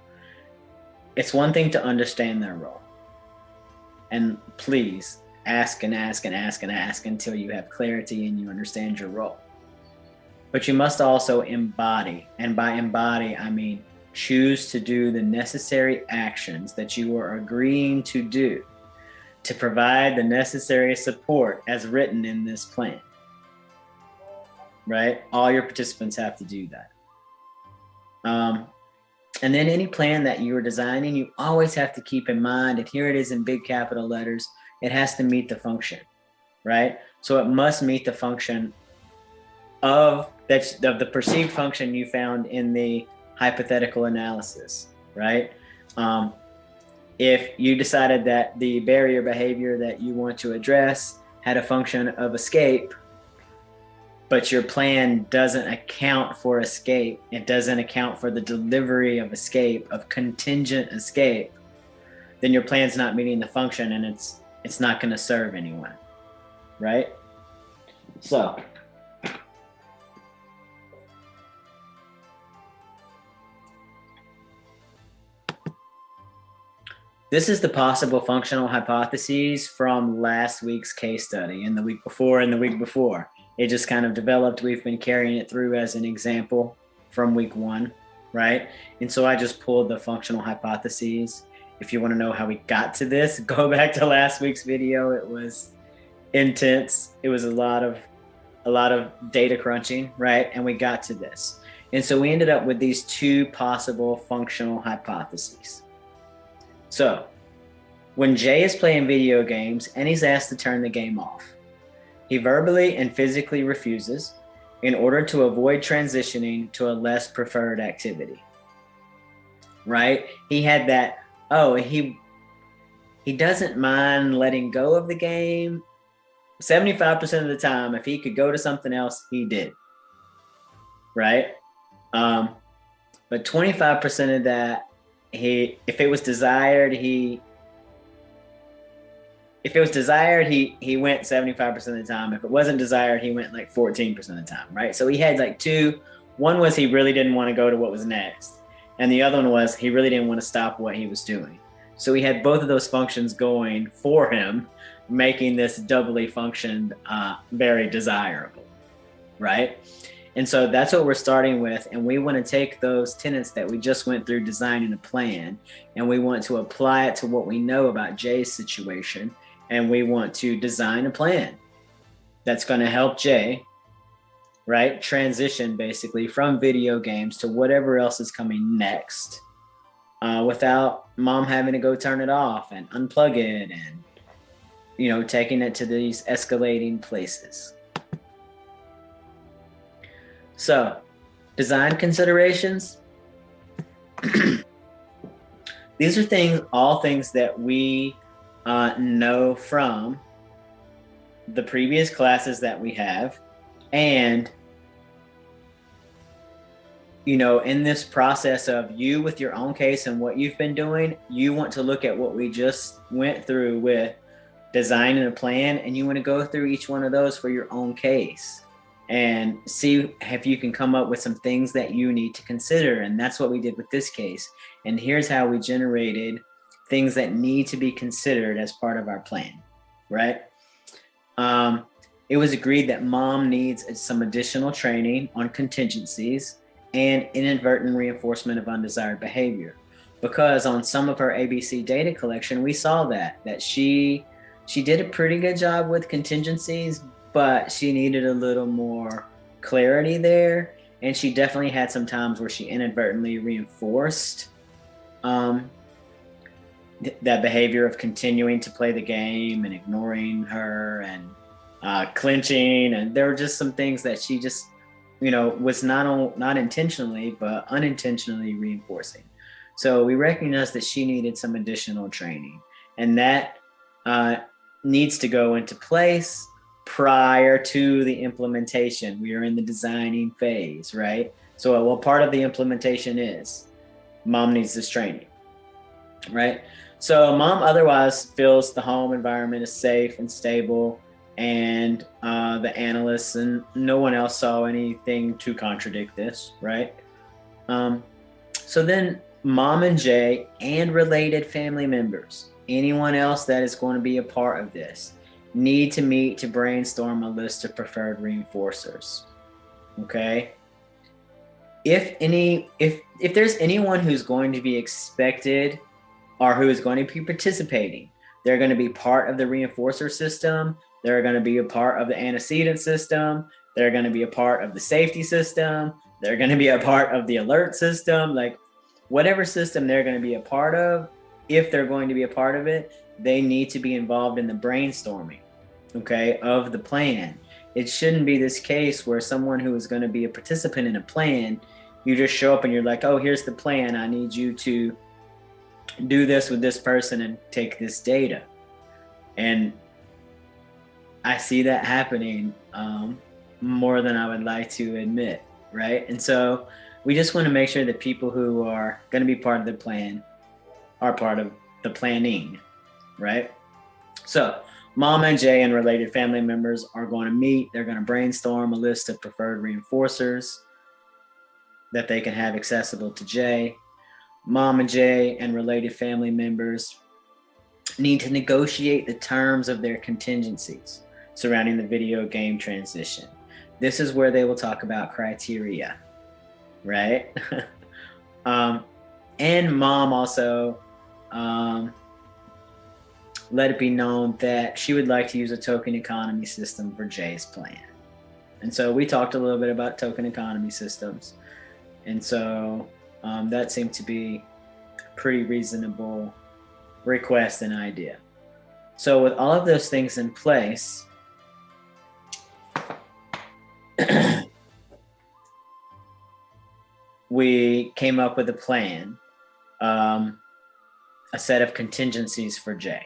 It's one thing to understand their role. And please ask and ask and ask and ask until you have clarity and you understand your role. But you must also embody. And by embody, I mean choose to do the necessary actions that you are agreeing to do to provide the necessary support as written in this plan. Right? All your participants have to do that. And then any plan that you are designing, you always have to keep in mind, and here it is in big capital letters, it has to meet the function, right? So it must meet the function of the perceived function you found in the hypothetical analysis, right? If you decided that the barrier behavior that you want to address had a function of escape, but your plan doesn't account for escape, it doesn't account for the delivery of escape, of contingent escape, then your plan's not meeting the function and it's not going to serve anyone, right? So this is the possible functional hypotheses from last week's case study, and the week before and the week before. It just kind of developed. We've been carrying it through as an example from week 1, right? And so I just pulled the functional hypotheses. If you want to know how we got to this, go back to last week's video. It was intense. It was a lot of data crunching, right? And we got to this. And so we ended up with these 2 possible functional hypotheses. So when Jay is playing video games and he's asked to turn the game off, he verbally and physically refuses in order to avoid transitioning to a less preferred activity, right? He had that, he doesn't mind letting go of the game. 75% of the time, if he could go to something else, he did, right? But 25% of that, if it was desired, he went 75% of the time. If it wasn't desired, he went like 14% of the time, right? So he had like 2. One was he really didn't want to go to what was next. And the other one was he really didn't want to stop what he was doing. So he had both of those functions going for him, making this doubly functioned very desirable, right? And so that's what we're starting with. And we want to take those tenets that we just went through designing a plan, and we want to apply it to what we know about Jay's situation. And we want to design a plan that's going to help Jay, right, transition basically from video games to whatever else is coming next, without mom having to go turn it off and unplug it and, taking it to these escalating places. So, design considerations. These are all things that we know from the previous classes that we have. And, in this process of you with your own case and what you've been doing, you want to look at what we just went through with designing a plan, and you want to go through each one of those for your own case and see if you can come up with some things that you need to consider. And that's what we did with this case. And here's how we generated things that need to be considered as part of our plan, right? It was agreed that mom needs some additional training on contingencies and inadvertent reinforcement of undesired behavior, because on some of her ABC data collection, we saw that she did a pretty good job with contingencies, but she needed a little more clarity there. And she definitely had some times where she inadvertently reinforced that behavior of continuing to play the game and ignoring her and clinching. And there were just some things that she just, was not intentionally, but unintentionally reinforcing. So we recognized that she needed some additional training, and that needs to go into place prior to the implementation. We are in the designing phase, right? So what part of the implementation is mom needs this training, right? So mom otherwise feels the home environment is safe and stable, and the analysts and no one else saw anything to contradict this, right? So then mom and Jay and related family members, anyone else that is going to be a part of this, need to meet to brainstorm a list of preferred reinforcers. Okay. If there's anyone who's going to be expected or who is going to be participating, they're going to be part of the reinforcer system. They're going to be a part of the antecedent system. They're going to be a part of the safety system. They're going to be a part of the alert system. Like whatever system they're going to be a part of, if they're going to be a part of it, they need to be involved in the brainstorming, okay, of the plan. It shouldn't be this case where someone who is going to be a participant in a plan, you just show up and you're like, oh, here's the plan. I need you to do this with this person and take this data. And I see that happening more than I would like to admit, right? And so we just want to make sure that people who are going to be part of the plan are part of the planning, right? So mom and Jay and related family members are going to meet. They're going to brainstorm a list of preferred reinforcers that they can have accessible to Jay. Mom and Jay and related family members need to negotiate the terms of their contingencies surrounding the video game transition. This is where they will talk about criteria, right? And mom also let it be known that she would like to use a token economy system for Jay's plan. And so we talked a little bit about token economy systems. And so that seemed to be a pretty reasonable request and idea. So with all of those things in place, we came up with a plan, a set of contingencies for Jay,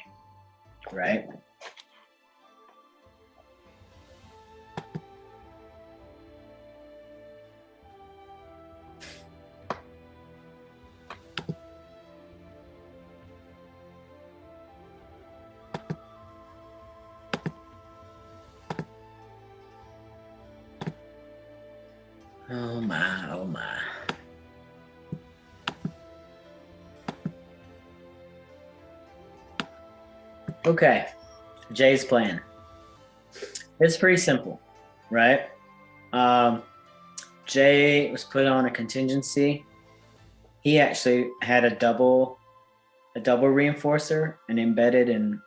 right? Oh my, oh my. Okay, Jay's plan. It's pretty simple, right? Jay was put on a contingency. He actually had a double reinforcer, an embedded, and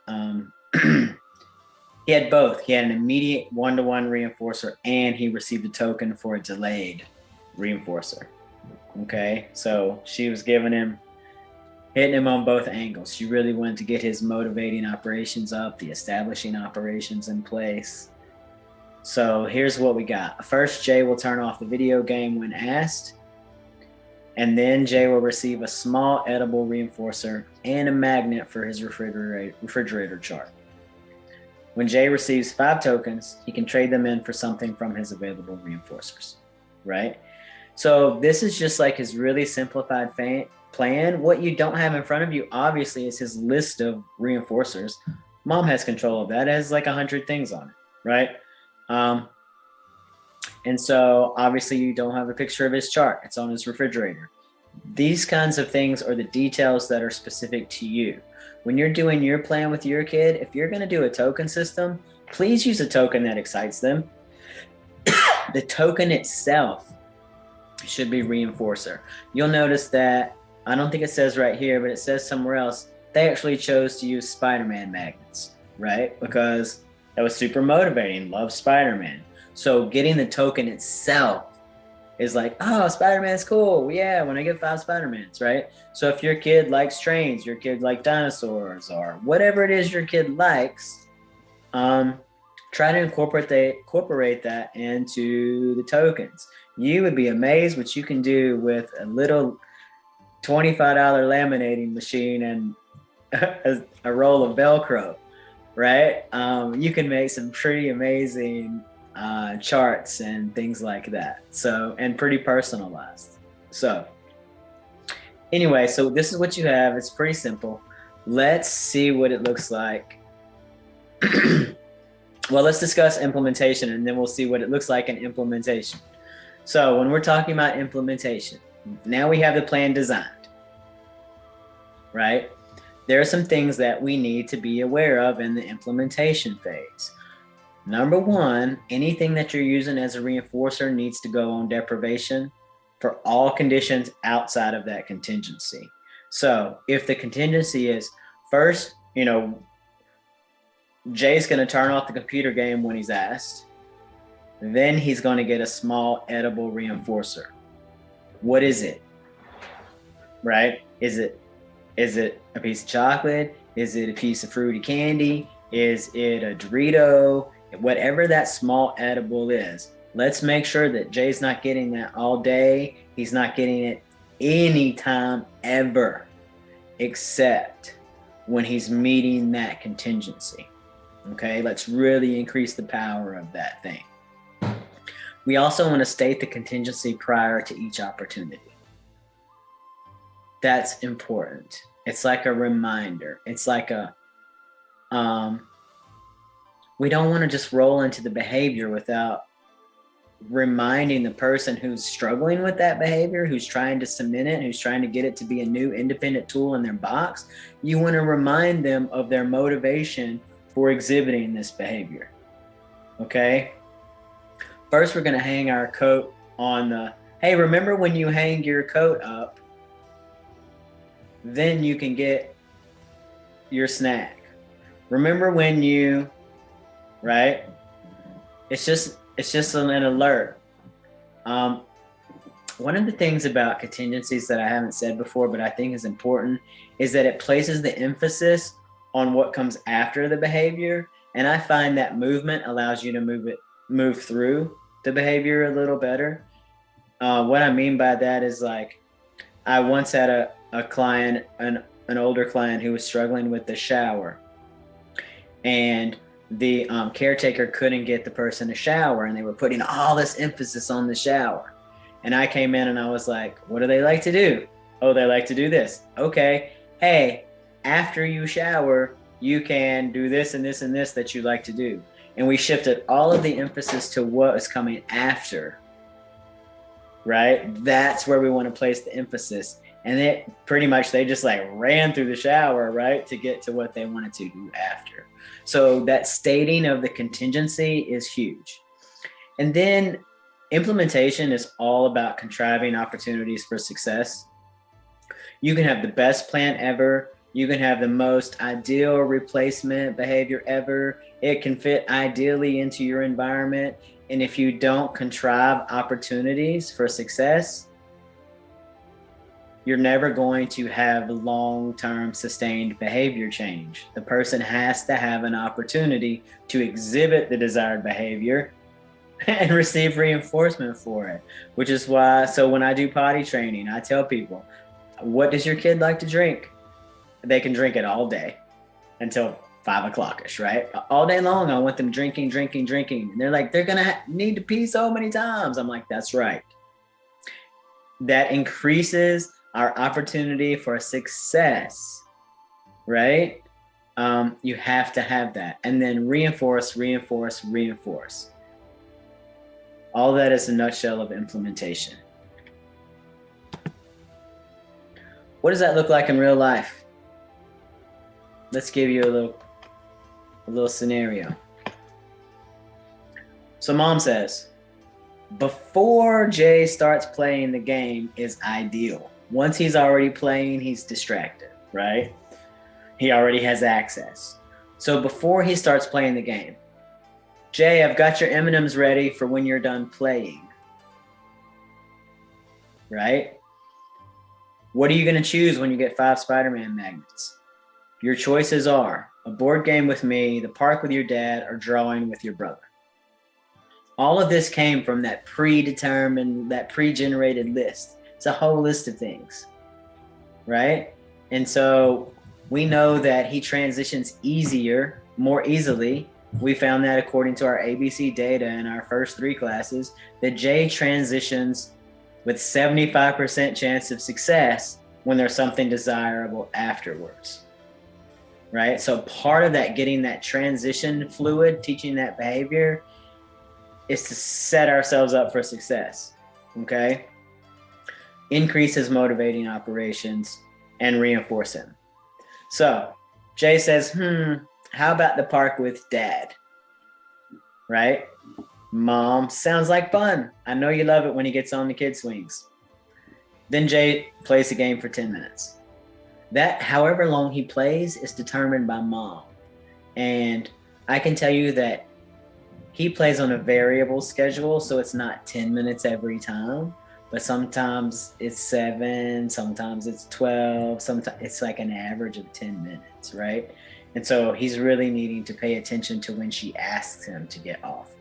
he had both. He had an immediate one-to-one reinforcer, and he received a token for a delayed reinforcer. Okay, so she was hitting him on both angles. She really wanted to get his motivating operations up, the establishing operations in place. So here's what we got. First, Jay will turn off the video game when asked, and then Jay will receive a small edible reinforcer and a magnet for his refrigerator chart. When Jay receives 5 tokens, he can trade them in for something from his available reinforcers, right? So this is just like his really simplified plan. What you don't have in front of you, obviously, is his list of reinforcers. Mom has control of that. It has like 100 things on it, right? And so obviously you don't have a picture of his chart. It's on his refrigerator. These kinds of things are the details that are specific to you. When you're doing your plan with your kid, if you're going to do a token system, please use a token that excites them. The token itself should be reinforcer. You'll notice that, I don't think it says right here, but it says somewhere else, they actually chose to use Spider-Man magnets, right? Because that was super motivating. Love Spider-Man. So getting the token itself is like, oh, Spider-Man's cool. Yeah, when I get 5 Spider-Mans, right? So if your kid likes trains, your kid likes dinosaurs, or whatever it is your kid likes, try to incorporate that into the tokens. You would be amazed what you can do with a little $25 laminating machine and a roll of Velcro, right? You can make some pretty amazing charts and things like that. So, and pretty personalized. So, anyway, so this is what you have. It's pretty simple. Let's see what it looks like. Well, let's discuss implementation and then we'll see what it looks like in implementation. So when we're talking about implementation, now we have the plan designed, right? There are some things that we need to be aware of in the implementation phase. Number one, anything that you're using as a reinforcer needs to go on deprivation for all conditions outside of that contingency. So if the contingency is first, Jay's going to turn off the computer game when he's asked, then he's going to get a small edible reinforcer. What is it? Right? Is it a piece of chocolate? Is it a piece of fruity candy? Is it a Dorito? Whatever that small edible is, let's make sure that Jay's not getting that all day. He's not getting it anytime ever, except when he's meeting that contingency. Okay, let's really increase the power of that thing. We also want to state the contingency prior to each opportunity. That's important. It's like a reminder. It's like we don't want to just roll into the behavior without reminding the person who's struggling with that behavior, who's trying to cement it, who's trying to get it to be a new independent tool in their box. You want to remind them of their motivation for exhibiting this behavior. Okay? First, we're going to hang our coat on the, hey, remember when you hang your coat up, then you can get your snack. Remember when you, right? It's just an alert. One of the things about contingencies that I haven't said before, but I think is important, is that it places the emphasis on what comes after the behavior. And I find that movement allows you to move through the behavior a little better. What I mean by that is, like, I once had a client, an older client who was struggling with the shower, and the caretaker couldn't get the person to shower, and they were putting all this emphasis on the shower. And I came in and I was like, what do they like to do? Oh, they like to do this. Okay. Hey, after you shower, you can do this and this and this that you like to do. And we shifted all of the emphasis to what is coming after, right? That's where we want to place the emphasis. And it pretty much, they just like ran through the shower, right, to get to what they wanted to do after. So that stating of the contingency is huge. And then implementation is all about contriving opportunities for success. You can have the best plan ever. You can have the most ideal replacement behavior ever. It can fit ideally into your environment. And if you don't contrive opportunities for success, you're never going to have long-term sustained behavior change. The person has to have an opportunity to exhibit the desired behavior and receive reinforcement for it, which is why, so when I do potty training, I tell people, what does your kid like to drink? They can drink it all day until 5 o'clock-ish, right? All day long, I want them drinking. And they're like, they're gonna need to pee so many times. I'm like, that's right. That increases our opportunity for success, right? You have to have that. And then reinforce. All that is a nutshell of implementation. What does that look like in real life? Let's give you a little scenario. So mom says, before Jay starts playing the game is ideal. Once he's already playing, he's distracted, right? He already has access. So before he starts playing the game, Jay, I've got your M&Ms ready for when you're done playing, right? What are you going to choose when you get 5 Spider-Man magnets? Your choices are a board game with me, the park with your dad, or drawing with your brother. All of this came from that predetermined, that pre-generated list. It's a whole list of things. right? And so we know that he transitions more easily. We found that according to our ABC data in our first 3 classes, that Jay transitions with 75% chance of success when there's something desirable afterwards, right? So part of that, getting that transition fluid, teaching that behavior, is to set ourselves up for success, okay? Increase his motivating operations and reinforce him. So Jay says, how about the park with dad? Right? Mom, sounds like fun. I know you love it when he gets on the kid swings. Then Jay plays the game for 10 minutes. That, however long he plays, is determined by mom. And I can tell you that he plays on a variable schedule, so it's not 10 minutes every time, but sometimes it's 7, sometimes it's 12, sometimes it's like an average of 10 minutes, right? And so he's really needing to pay attention to when she asks him to get off.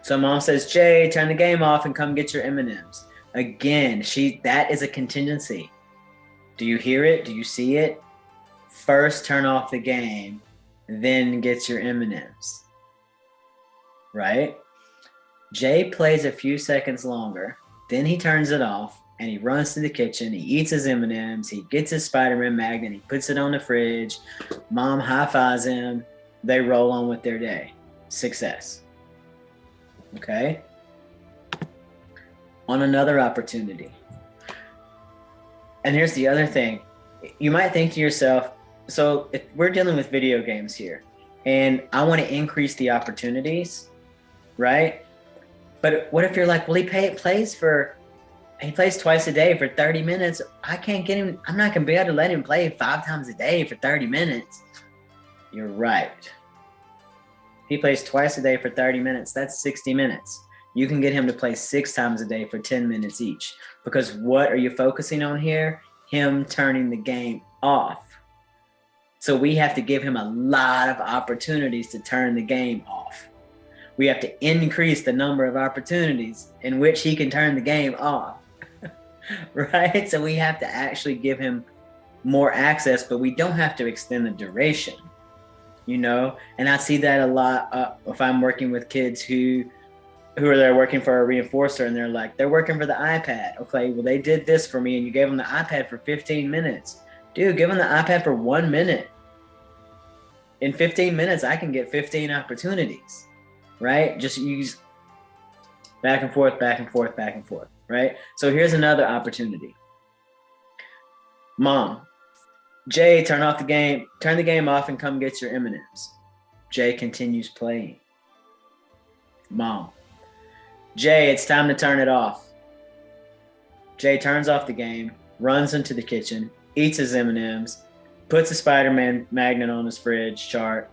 So mom says, Jay, turn the game off and come get your M&Ms. Again, that is a contingency. Do you hear it? Do you see it? First turn off the game, then get your M&Ms. Right? Jay plays a few seconds longer, then he turns it off and he runs to the kitchen. He eats his M&Ms. He gets his Spider-Man magnet. He puts it on the fridge. Mom high-fives him. They roll on with their day. Success. Okay? On another opportunity. And here's the other thing. You might think to yourself, so if we're dealing with video games here, and I want to increase the opportunities, right? But what if you're like, well, he plays twice a day for 30 minutes. I can't get him. I'm not going to be able to let him play 5 times a day for 30 minutes. You're right. He plays twice a day for 30 minutes. That's 60 minutes. You can get him to play 6 times a day for 10 minutes each. Because what are you focusing on here? Him turning the game off. So we have to give him a lot of opportunities to turn the game off. We have to increase the number of opportunities in which he can turn the game off, right? So we have to actually give him more access, but we don't have to extend the duration, you know? And I see that a lot if I'm working with kids who are there working for a reinforcer and they're working for the iPad. Okay, well, they did this for me and you gave them the iPad for 15 minutes. Dude, give them the iPad for 1 minute. In 15 minutes, I can get 15 opportunities. Right? Just use back and forth, right? So here's another opportunity. Mom, Jay, turn the game off and come get your M&Ms. Jay continues playing. Mom, Jay, it's time to turn it off. Jay turns off the game, runs into the kitchen, eats his M&Ms, puts a Spider-Man magnet on his fridge chart.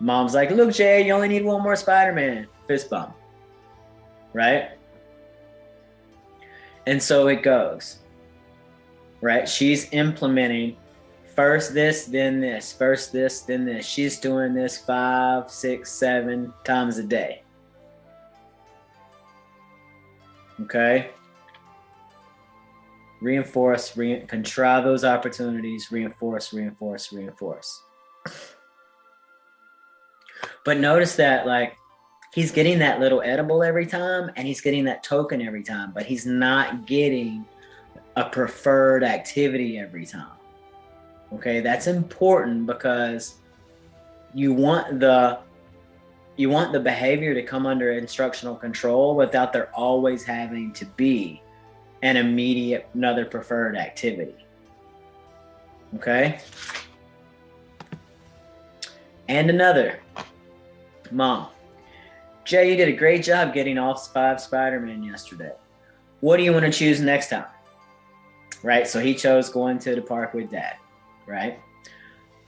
Mom's like, look, Jay, you only need 1 more Spider-Man. Fist bump. Right? And so it goes. Right? She's implementing first this, then this. First this, then this. She's doing this 5, 6, 7 times a day. Okay? Contrive those opportunities. Reinforce. But notice that, like, he's getting that little edible every time and he's getting that token every time, but he's not getting a preferred activity every time. Okay, that's important because you want the behavior to come under instructional control without there always having to be an immediate another preferred activity. Okay? And another. Mom, Jay, you did a great job getting all 5 Spider-Man yesterday. What do you want to choose next time? Right? So he chose going to the park with dad, right?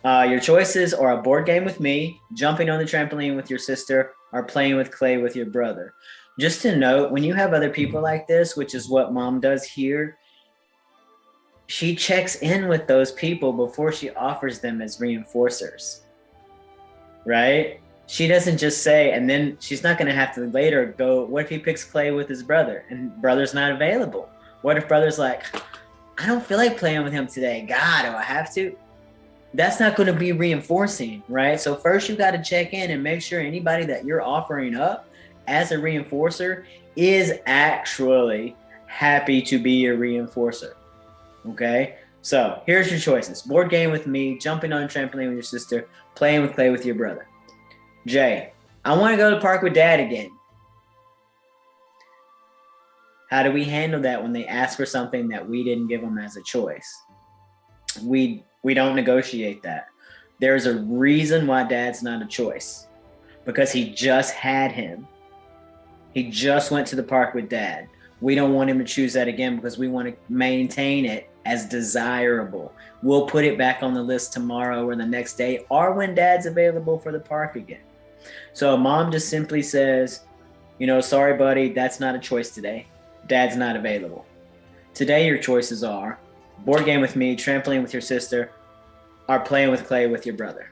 Your choices are a board game with me, jumping on the trampoline with your sister, or playing with clay with your brother. Just to note, when you have other people like this, which is what mom does here, she checks in with those people before she offers them as reinforcers, right? She doesn't just say, and then she's not going to have to later go, what if he picks clay with his brother and brother's not available? What if brother's like, I don't feel like playing with him today. God, do I have to? That's not going to be reinforcing, right? So first you got to check in and make sure anybody that you're offering up as a reinforcer is actually happy to be your reinforcer. Okay? So here's your choices. Board game with me, jumping on a trampoline with your sister, playing with clay with your brother. Jay, I want to go to the park with dad again. How do we handle that when they ask for something that we didn't give them as a choice? We don't negotiate that. There's a reason why dad's not a choice, because he just had him. He just went to the park with dad. We don't want him to choose that again because we want to maintain it as desirable. We'll put it back on the list tomorrow or the next day or when dad's available for the park again. So mom just simply says, sorry, buddy, that's not a choice today. Dad's not available. Today, your choices are board game with me, trampoline with your sister, or playing with clay with your brother.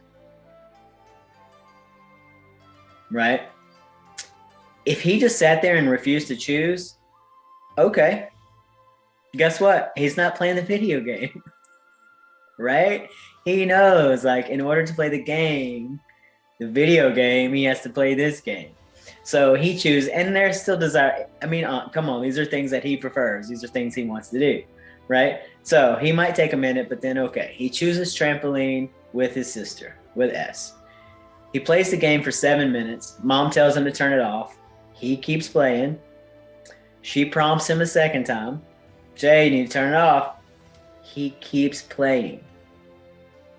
Right? If he just sat there and refused to choose, okay. Guess what? He's not playing the video game. Right? He knows, in order to play the video game, he has to play this game. So he chooses, and there's still desire. I mean, come on, these are things that he prefers. These are things he wants to do, right? So he might take a minute, but then, okay, he chooses trampoline with his sister, with S. He plays the game for 7 minutes. Mom tells him to turn it off. He keeps playing. She prompts him a second time. Jay, you need to turn it off. He keeps playing.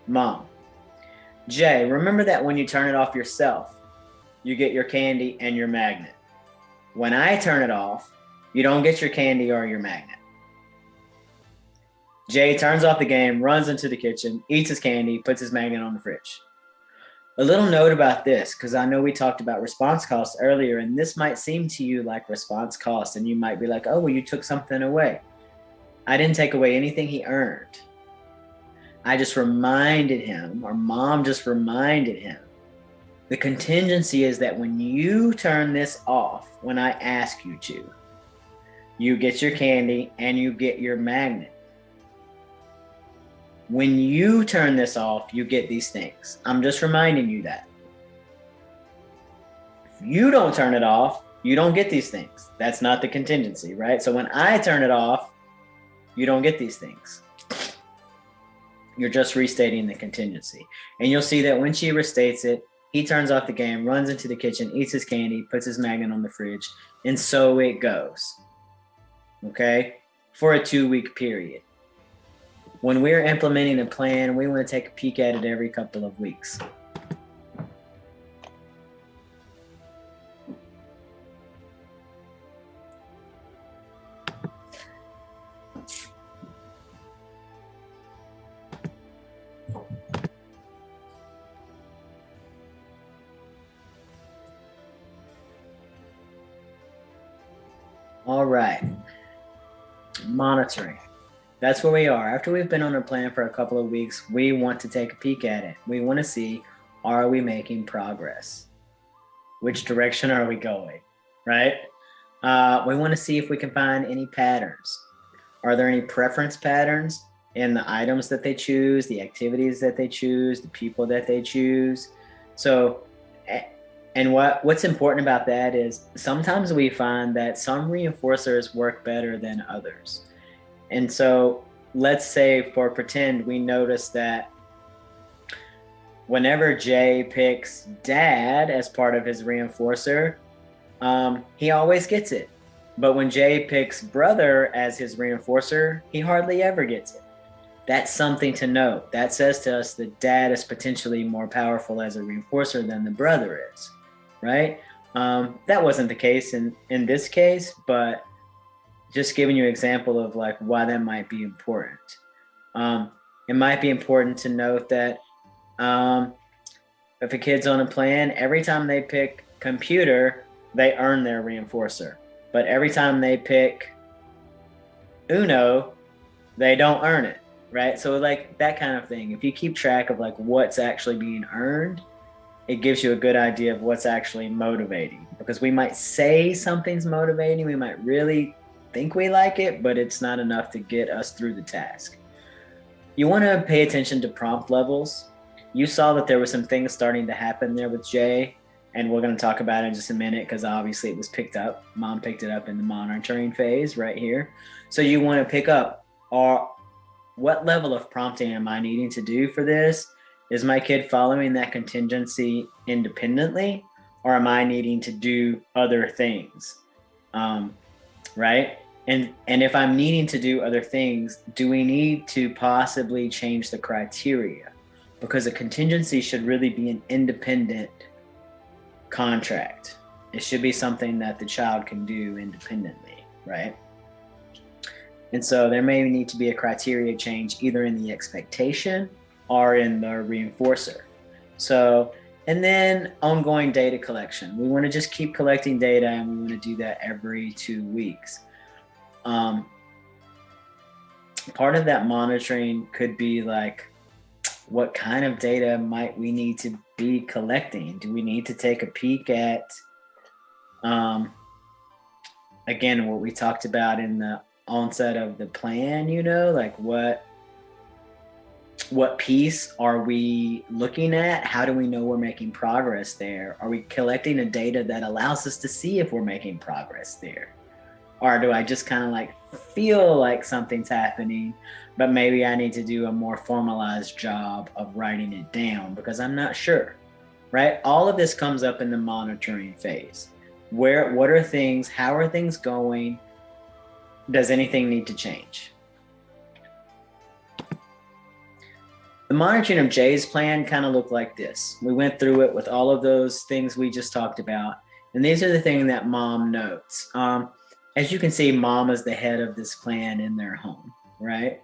Mom, Jay, remember that when you turn it off yourself, you get your candy and your magnet. When I turn it off, you don't get your candy or your magnet. Jay turns off the game, runs into the kitchen, eats his candy, puts his magnet on the fridge. A little note about this, because I know we talked about response costs earlier, and this might seem to you like response cost, and you might be like, oh, well, you took something away. I didn't take away anything he earned. I just reminded him, or mom just reminded him. The contingency is that when you turn this off, when I ask you to, you get your candy and you get your magnet. When you turn this off, you get these things. I'm just reminding you that. If you don't turn it off, you don't get these things. That's not the contingency, right? So when I turn it off, you don't get these things. You're just restating the contingency. And you'll see that when she restates it, he turns off the game, runs into the kitchen, eats his candy, puts his magnet on the fridge, and so it goes. Okay? For a 2-week period. When we're implementing a plan, we want to take a peek at it every couple of weeks. All right. Monitoring. That's where we are. After we've been on a plan for a couple of weeks, we want to take a peek at it. We want to see, are we making progress? Which direction are we going, right? We want to see if we can find any patterns. Are there any preference patterns in the items that they choose, the activities that they choose, the people that they choose? So, and what's important about that is sometimes we find that some reinforcers work better than others. And so let's say for pretend, we notice that whenever Jay picks dad as part of his reinforcer, he always gets it. But when Jay picks brother as his reinforcer, he hardly ever gets it. That's something to note. That says to us that dad is potentially more powerful as a reinforcer than the brother is, right? That wasn't the case in this case, but just giving you an example of why that might be important. It might be important to note that if a kid's on a plan, every time they pick computer, they earn their reinforcer. But every time they pick Uno, they don't earn it, right? So that kind of thing. If you keep track of what's actually being earned, it gives you a good idea of what's actually motivating. Because we might say something's motivating, we might really think we like it, but it's not enough to get us through the task. You want to pay attention to prompt levels. You saw that there were some things starting to happen there with Jay, and we're going to talk about it in just a minute because obviously it was picked up. Mom picked it up in the monitoring phase right here. So you want to pick up, what level of prompting am I needing to do for this? Is my kid following that contingency independently, or am I needing to do other things? Right? And if I'm needing to do other things, do we need to possibly change the criteria? Because a contingency should really be an independent contract. It should be something that the child can do independently, right? And so there may need to be a criteria change either in the expectation or in the reinforcer. So, and then ongoing data collection. We want to just keep collecting data, and we want to do that every 2 weeks. Part of that monitoring could be like, what kind of data might we need to be collecting? Do we need to take a peek at, again, what we talked about in the onset of the plan, like what piece are we looking at? How do we know we're making progress there? Are we collecting a data that allows us to see if we're making progress there? Or do I just kind of like feel like something's happening, but maybe I need to do a more formalized job of writing it down because I'm not sure, right? All of this comes up in the monitoring phase. What are things? How are things going? Does anything need to change? The monitoring of Jay's plan kind of looked like this. We went through it with all of those things we just talked about. And these are the things that mom notes. As you can see, mom is the head of this plan in their home, right?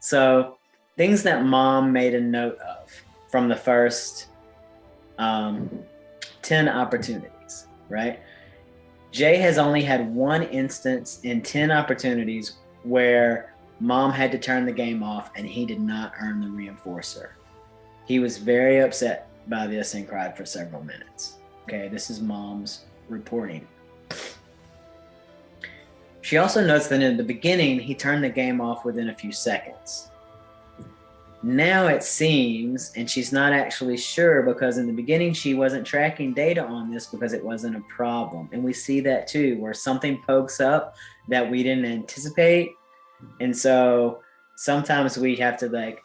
So things that mom made a note of from the first 10 opportunities, right? Jay has only had one instance in 10 opportunities where mom had to turn the game off and he did not earn the reinforcer. He was very upset by this and cried for several minutes. Okay, this is mom's reporting. She also notes that in the beginning, he turned the game off within a few seconds. Now it seems, and she's not actually sure because in the beginning, she wasn't tracking data on this because it wasn't a problem. And we see that too, where something pokes up that we didn't anticipate. And so sometimes we have to like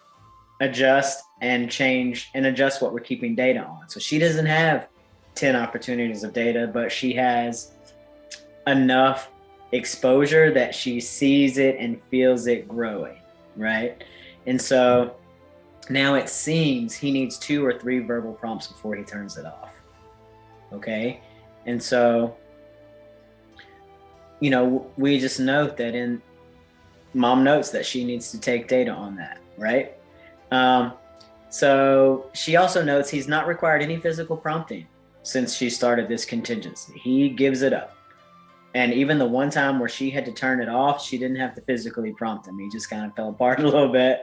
adjust and change and adjust what we're keeping data on. So she doesn't have 10 opportunities of data, but she has enough exposure that she sees it and feels it growing, right? And so now it seems he needs 2 or 3 verbal prompts before he turns it off. Okay. And so, we just note that mom notes that she needs to take data on that, right? So she also notes he's not required any physical prompting since she started this contingency. He gives it up. And even the one time where she had to turn it off, she didn't have to physically prompt him. He just kind of fell apart a little bit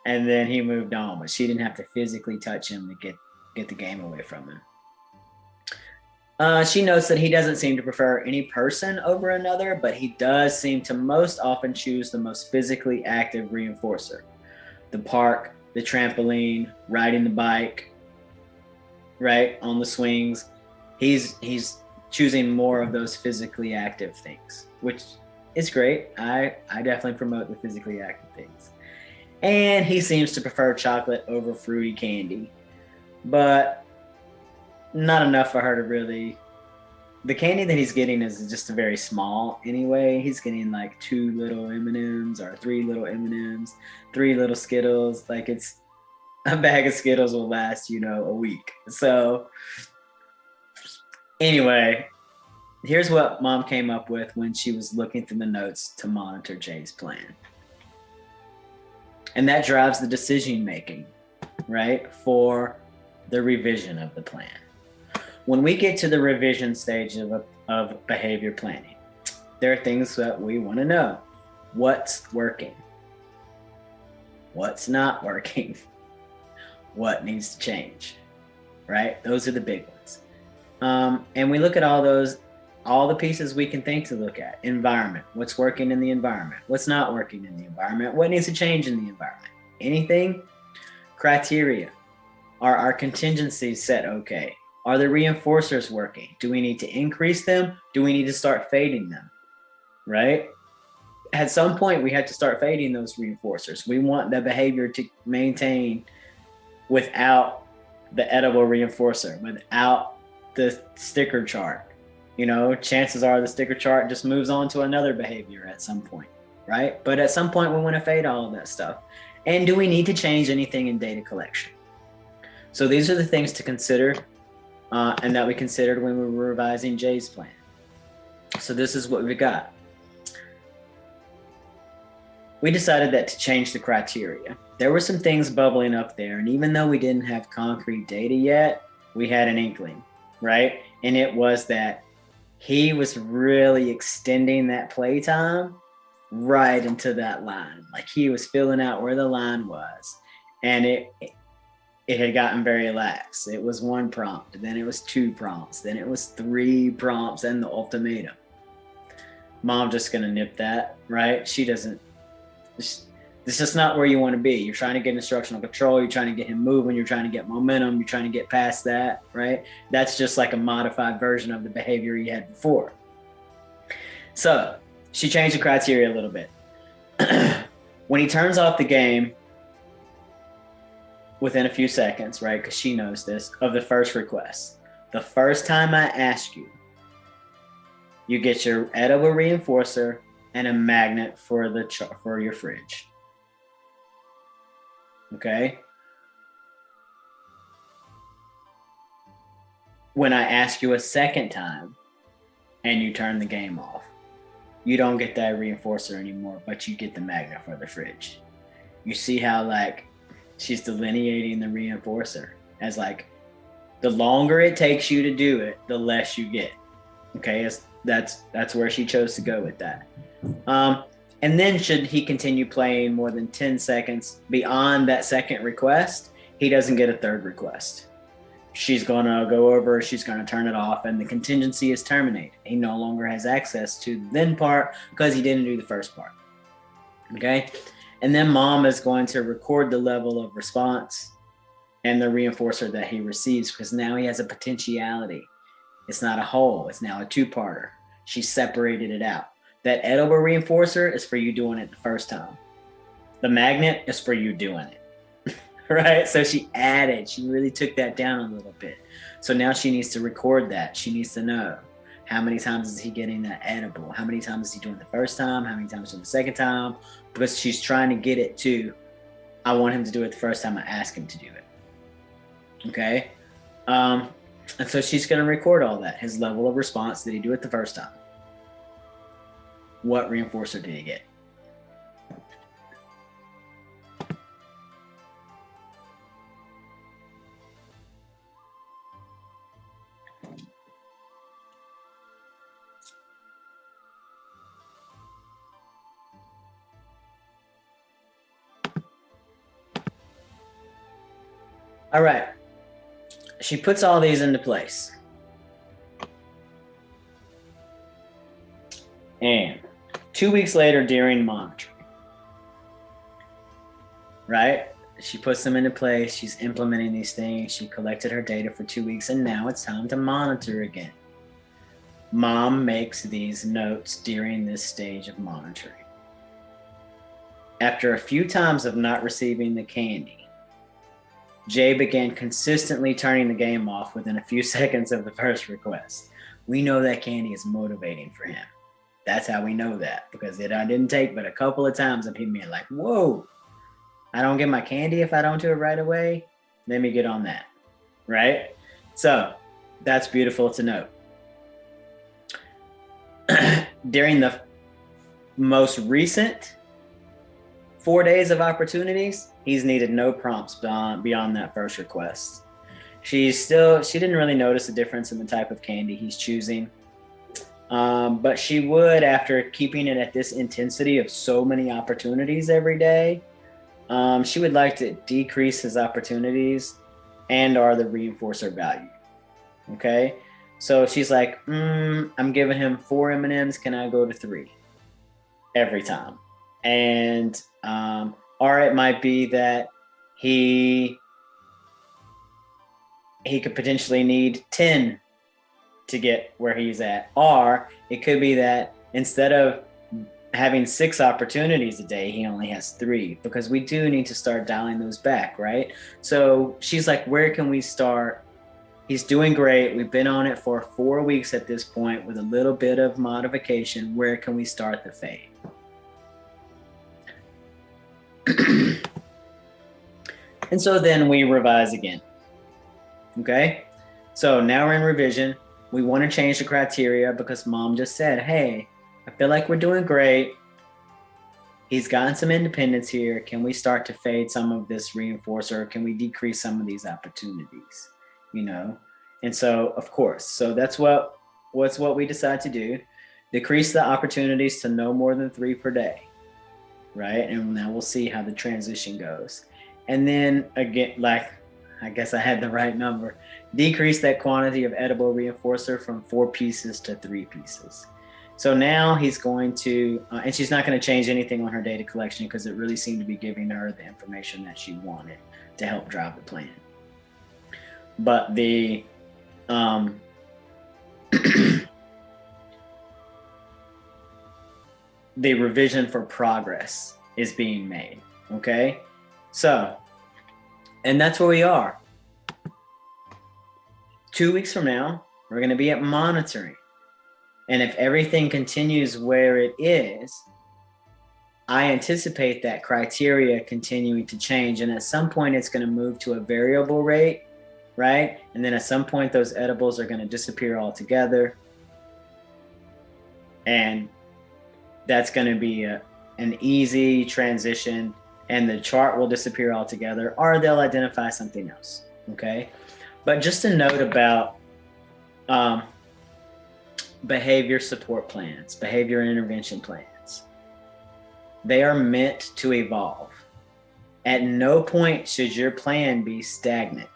and then he moved on, but she didn't have to physically touch him to get the game away from him. She notes that he doesn't seem to prefer any person over another, but he does seem to most often choose the most physically active reinforcer. The park, the trampoline, riding the bike, right, on the swings. He's choosing more of those physically active things, which is great. I definitely promote the physically active things. And he seems to prefer chocolate over fruity candy, but not enough for her to really. The candy that he's getting is just a very small anyway. He's getting like 2 little M&Ms or 3 little M&Ms, 3 little Skittles. Like it's a bag of Skittles will last, a week. So anyway, here's what mom came up with when she was looking through the notes to monitor Jay's plan. And that drives the decision making, right, for the revision of the plan. When we get to the revision stage of behavior planning, there are things that we want to know. What's working? What's not working? What needs to change, right? Those are the big ones. And we look at all those all the pieces we can think to look at. Environment, what's working in the environment, what's not working in the environment, what needs to change in the environment, anything. Criteria, are our contingencies set okay? Are the reinforcers working? Do we need to increase them? Do we need to start fading them? Right? At some point, we have to start fading those reinforcers. We want the behavior to maintain without the edible reinforcer, without the sticker chart. Chances are the sticker chart just moves on to another behavior at some point, right? But at some point, we want to fade all of that stuff. And do we need to change anything in data collection? So these are the things to consider and that we considered when we were revising Jay's plan. So this is what we got. We decided that to change the criteria. There were some things bubbling up there, and even though we didn't have concrete data yet, we had an inkling, right? And it was that he was really extending that playtime right into that line. Like he was filling out where the line was, and it had gotten very lax. It was 1 prompt, then it was 2 prompts, then it was 3 prompts and the ultimatum. Mom just gonna nip that, right? She doesn't. This is just not where you want to be. You're trying to get instructional control. You're trying to get him moving. You're trying to get momentum. You're trying to get past that, right? That's just like a modified version of the behavior he had before. So she changed the criteria a little bit. When he turns off the game within a few seconds, right? Because she knows this, of the first request. The first time I ask you, you get your edible reinforcer and a magnet for your fridge. Okay? When I ask you a second time and you turn the game off, you don't get that reinforcer anymore, but you get the magnet for the fridge. You see how she's delineating the reinforcer as the longer it takes you to do it, the less you get. Okay, that's where she chose to go with that. And then should he continue playing more than 10 seconds beyond that second request, he doesn't get a third request. She's going to go over, she's going to turn it off, and the contingency is terminated. He no longer has access to the then part because he didn't do the first part. Okay? And then mom is going to record the level of response and the reinforcer that he receives, because now he has a potentiality. It's not a whole, it's now a 2-parter. She separated it out. That edible reinforcer is for you doing it the first time. The magnet is for you doing it, right? So she really took that down a little bit. So now she needs to record that. She needs to know how many times is he getting that edible? How many times is he doing it the first time? How many times doing the second time? Because she's trying to get it to, I want him to do it the first time I ask him to do it. Okay? And so she's going to record all that. His level of response, did he do it the first time? What reinforcer did he get? All right. She puts all these into place. And 2 weeks later during monitoring, right? She puts them into place. She's implementing these things. She collected her data for 2 weeks, and now it's time to monitor again. Mom makes these notes during this stage of monitoring. After a few times of not receiving the candy, Jay began consistently turning the game off within a few seconds of the first request. We know that candy is motivating for him. That's how we know that, because I didn't take but a couple of times of him being like, whoa, I don't get my candy if I don't do it right away. Let me get on that, right? So that's beautiful to note. During the most recent 4 days of opportunities, he's needed no prompts beyond that first request. She didn't really notice a difference in the type of candy he's choosing. But she would, after keeping it at this intensity of so many opportunities every day, she would like to decrease his opportunities and or the reinforcer value. Okay. So she's like, I'm giving him 4 M&Ms. Can I go to 3 every time? And or it might be that he could potentially need 10 to get where he's at. Or it could be that instead of having 6 opportunities a day, he only has 3, because we do need to start dialing those back, right? So she's like, where can we start? He's doing great. We've been on it for 4 weeks at this point with a little bit of modification. Where can we start the fade? And so then we revise again. Okay, so now we're in revision. We want to change the criteria because mom just said, hey, I feel like we're doing great. He's gotten some independence here. Can we start to fade some of this reinforcer? Can we decrease some of these opportunities? You know, and so of course, so that's what we decide to do. Decrease the opportunities to no more than 3 per day, right? And now we'll see how the transition goes. And then again, like, I guess I had the right number. Decrease that quantity of edible reinforcer from 4 pieces to 3 pieces. So now he's going to, and she's not going to change anything on her data collection because it really seemed to be giving her the information that she wanted to help drive the plan. But the the revision for progress is being made. Okay, so, and that's where we are. 2 weeks from now, we're going to be at monitoring. And if everything continues where it is, I anticipate that criteria continuing to change. And at some point, it's going to move to a variable rate, right? And then at some point, those edibles are going to disappear altogether. And that's going to be an easy transition, and the chart will disappear altogether, or they'll identify something else, okay? But just a note about behavior support plans, behavior intervention plans. They are meant to evolve. At no point should your plan be stagnant,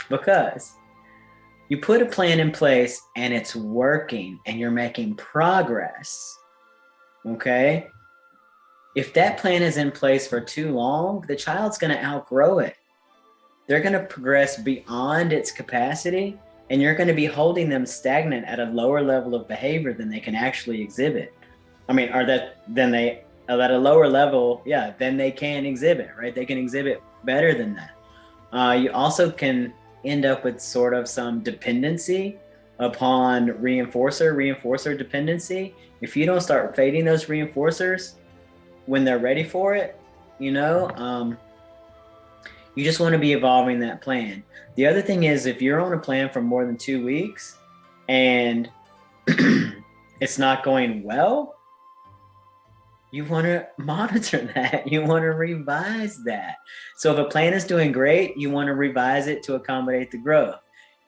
because you put a plan in place and it's working and you're making progress, okay? If that plan is in place for too long, the child's going to outgrow it. They're going to progress beyond its capacity, and you're going to be holding them stagnant at a lower level of behavior than they can actually exhibit. I mean, at a lower level, yeah, then they can exhibit, right? They can exhibit better than that. You also can end up with sort of some dependency upon reinforcer dependency. If you don't start fading those reinforcers when they're ready for it, you just want to be evolving that plan. The other thing is, if you're on a plan for more than 2 weeks and it's not going well, you want to monitor that. You want to revise that. So if a plan is doing great, you want to revise it to accommodate the growth.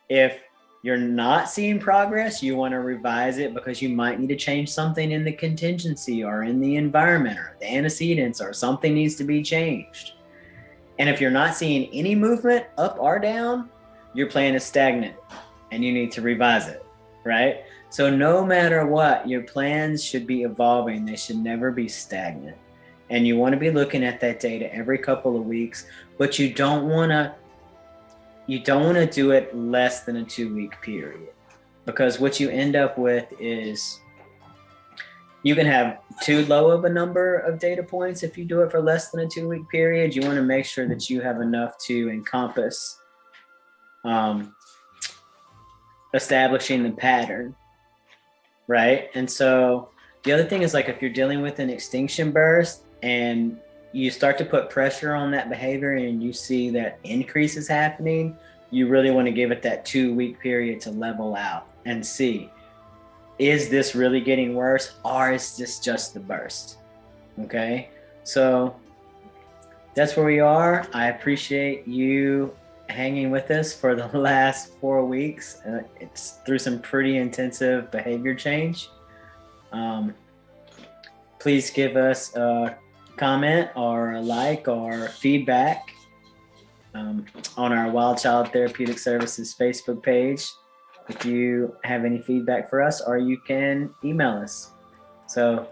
If you're not seeing progress, you want to revise it because you might need to change something in the contingency or in the environment or the antecedents, or something needs to be changed. And if you're not seeing any movement up or down, your plan is stagnant and you need to revise it, right? So no matter what, your plans should be evolving. They should never be stagnant. And you want to be looking at that data every couple of weeks, but you don't want to do it less than a 2-week period, because what you end up with is you can have too low of a number of data points if you do it for less than a 2-week period. You want to make sure that you have enough to encompass establishing the pattern, right? And so the other thing is, like, if you're dealing with an extinction burst and you start to put pressure on that behavior and you see that increase is happening, you really want to give it that 2-week period to level out and see, is this really getting worse, or is this just the burst? Okay, so that's where we are. I appreciate you hanging with us for the last 4 weeks. It's through some pretty intensive behavior change. Please give us a comment or a like or feedback on our Wild Child Therapeutic Services Facebook page. if you have any feedback for us, or you can email us. So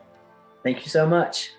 thank you so much.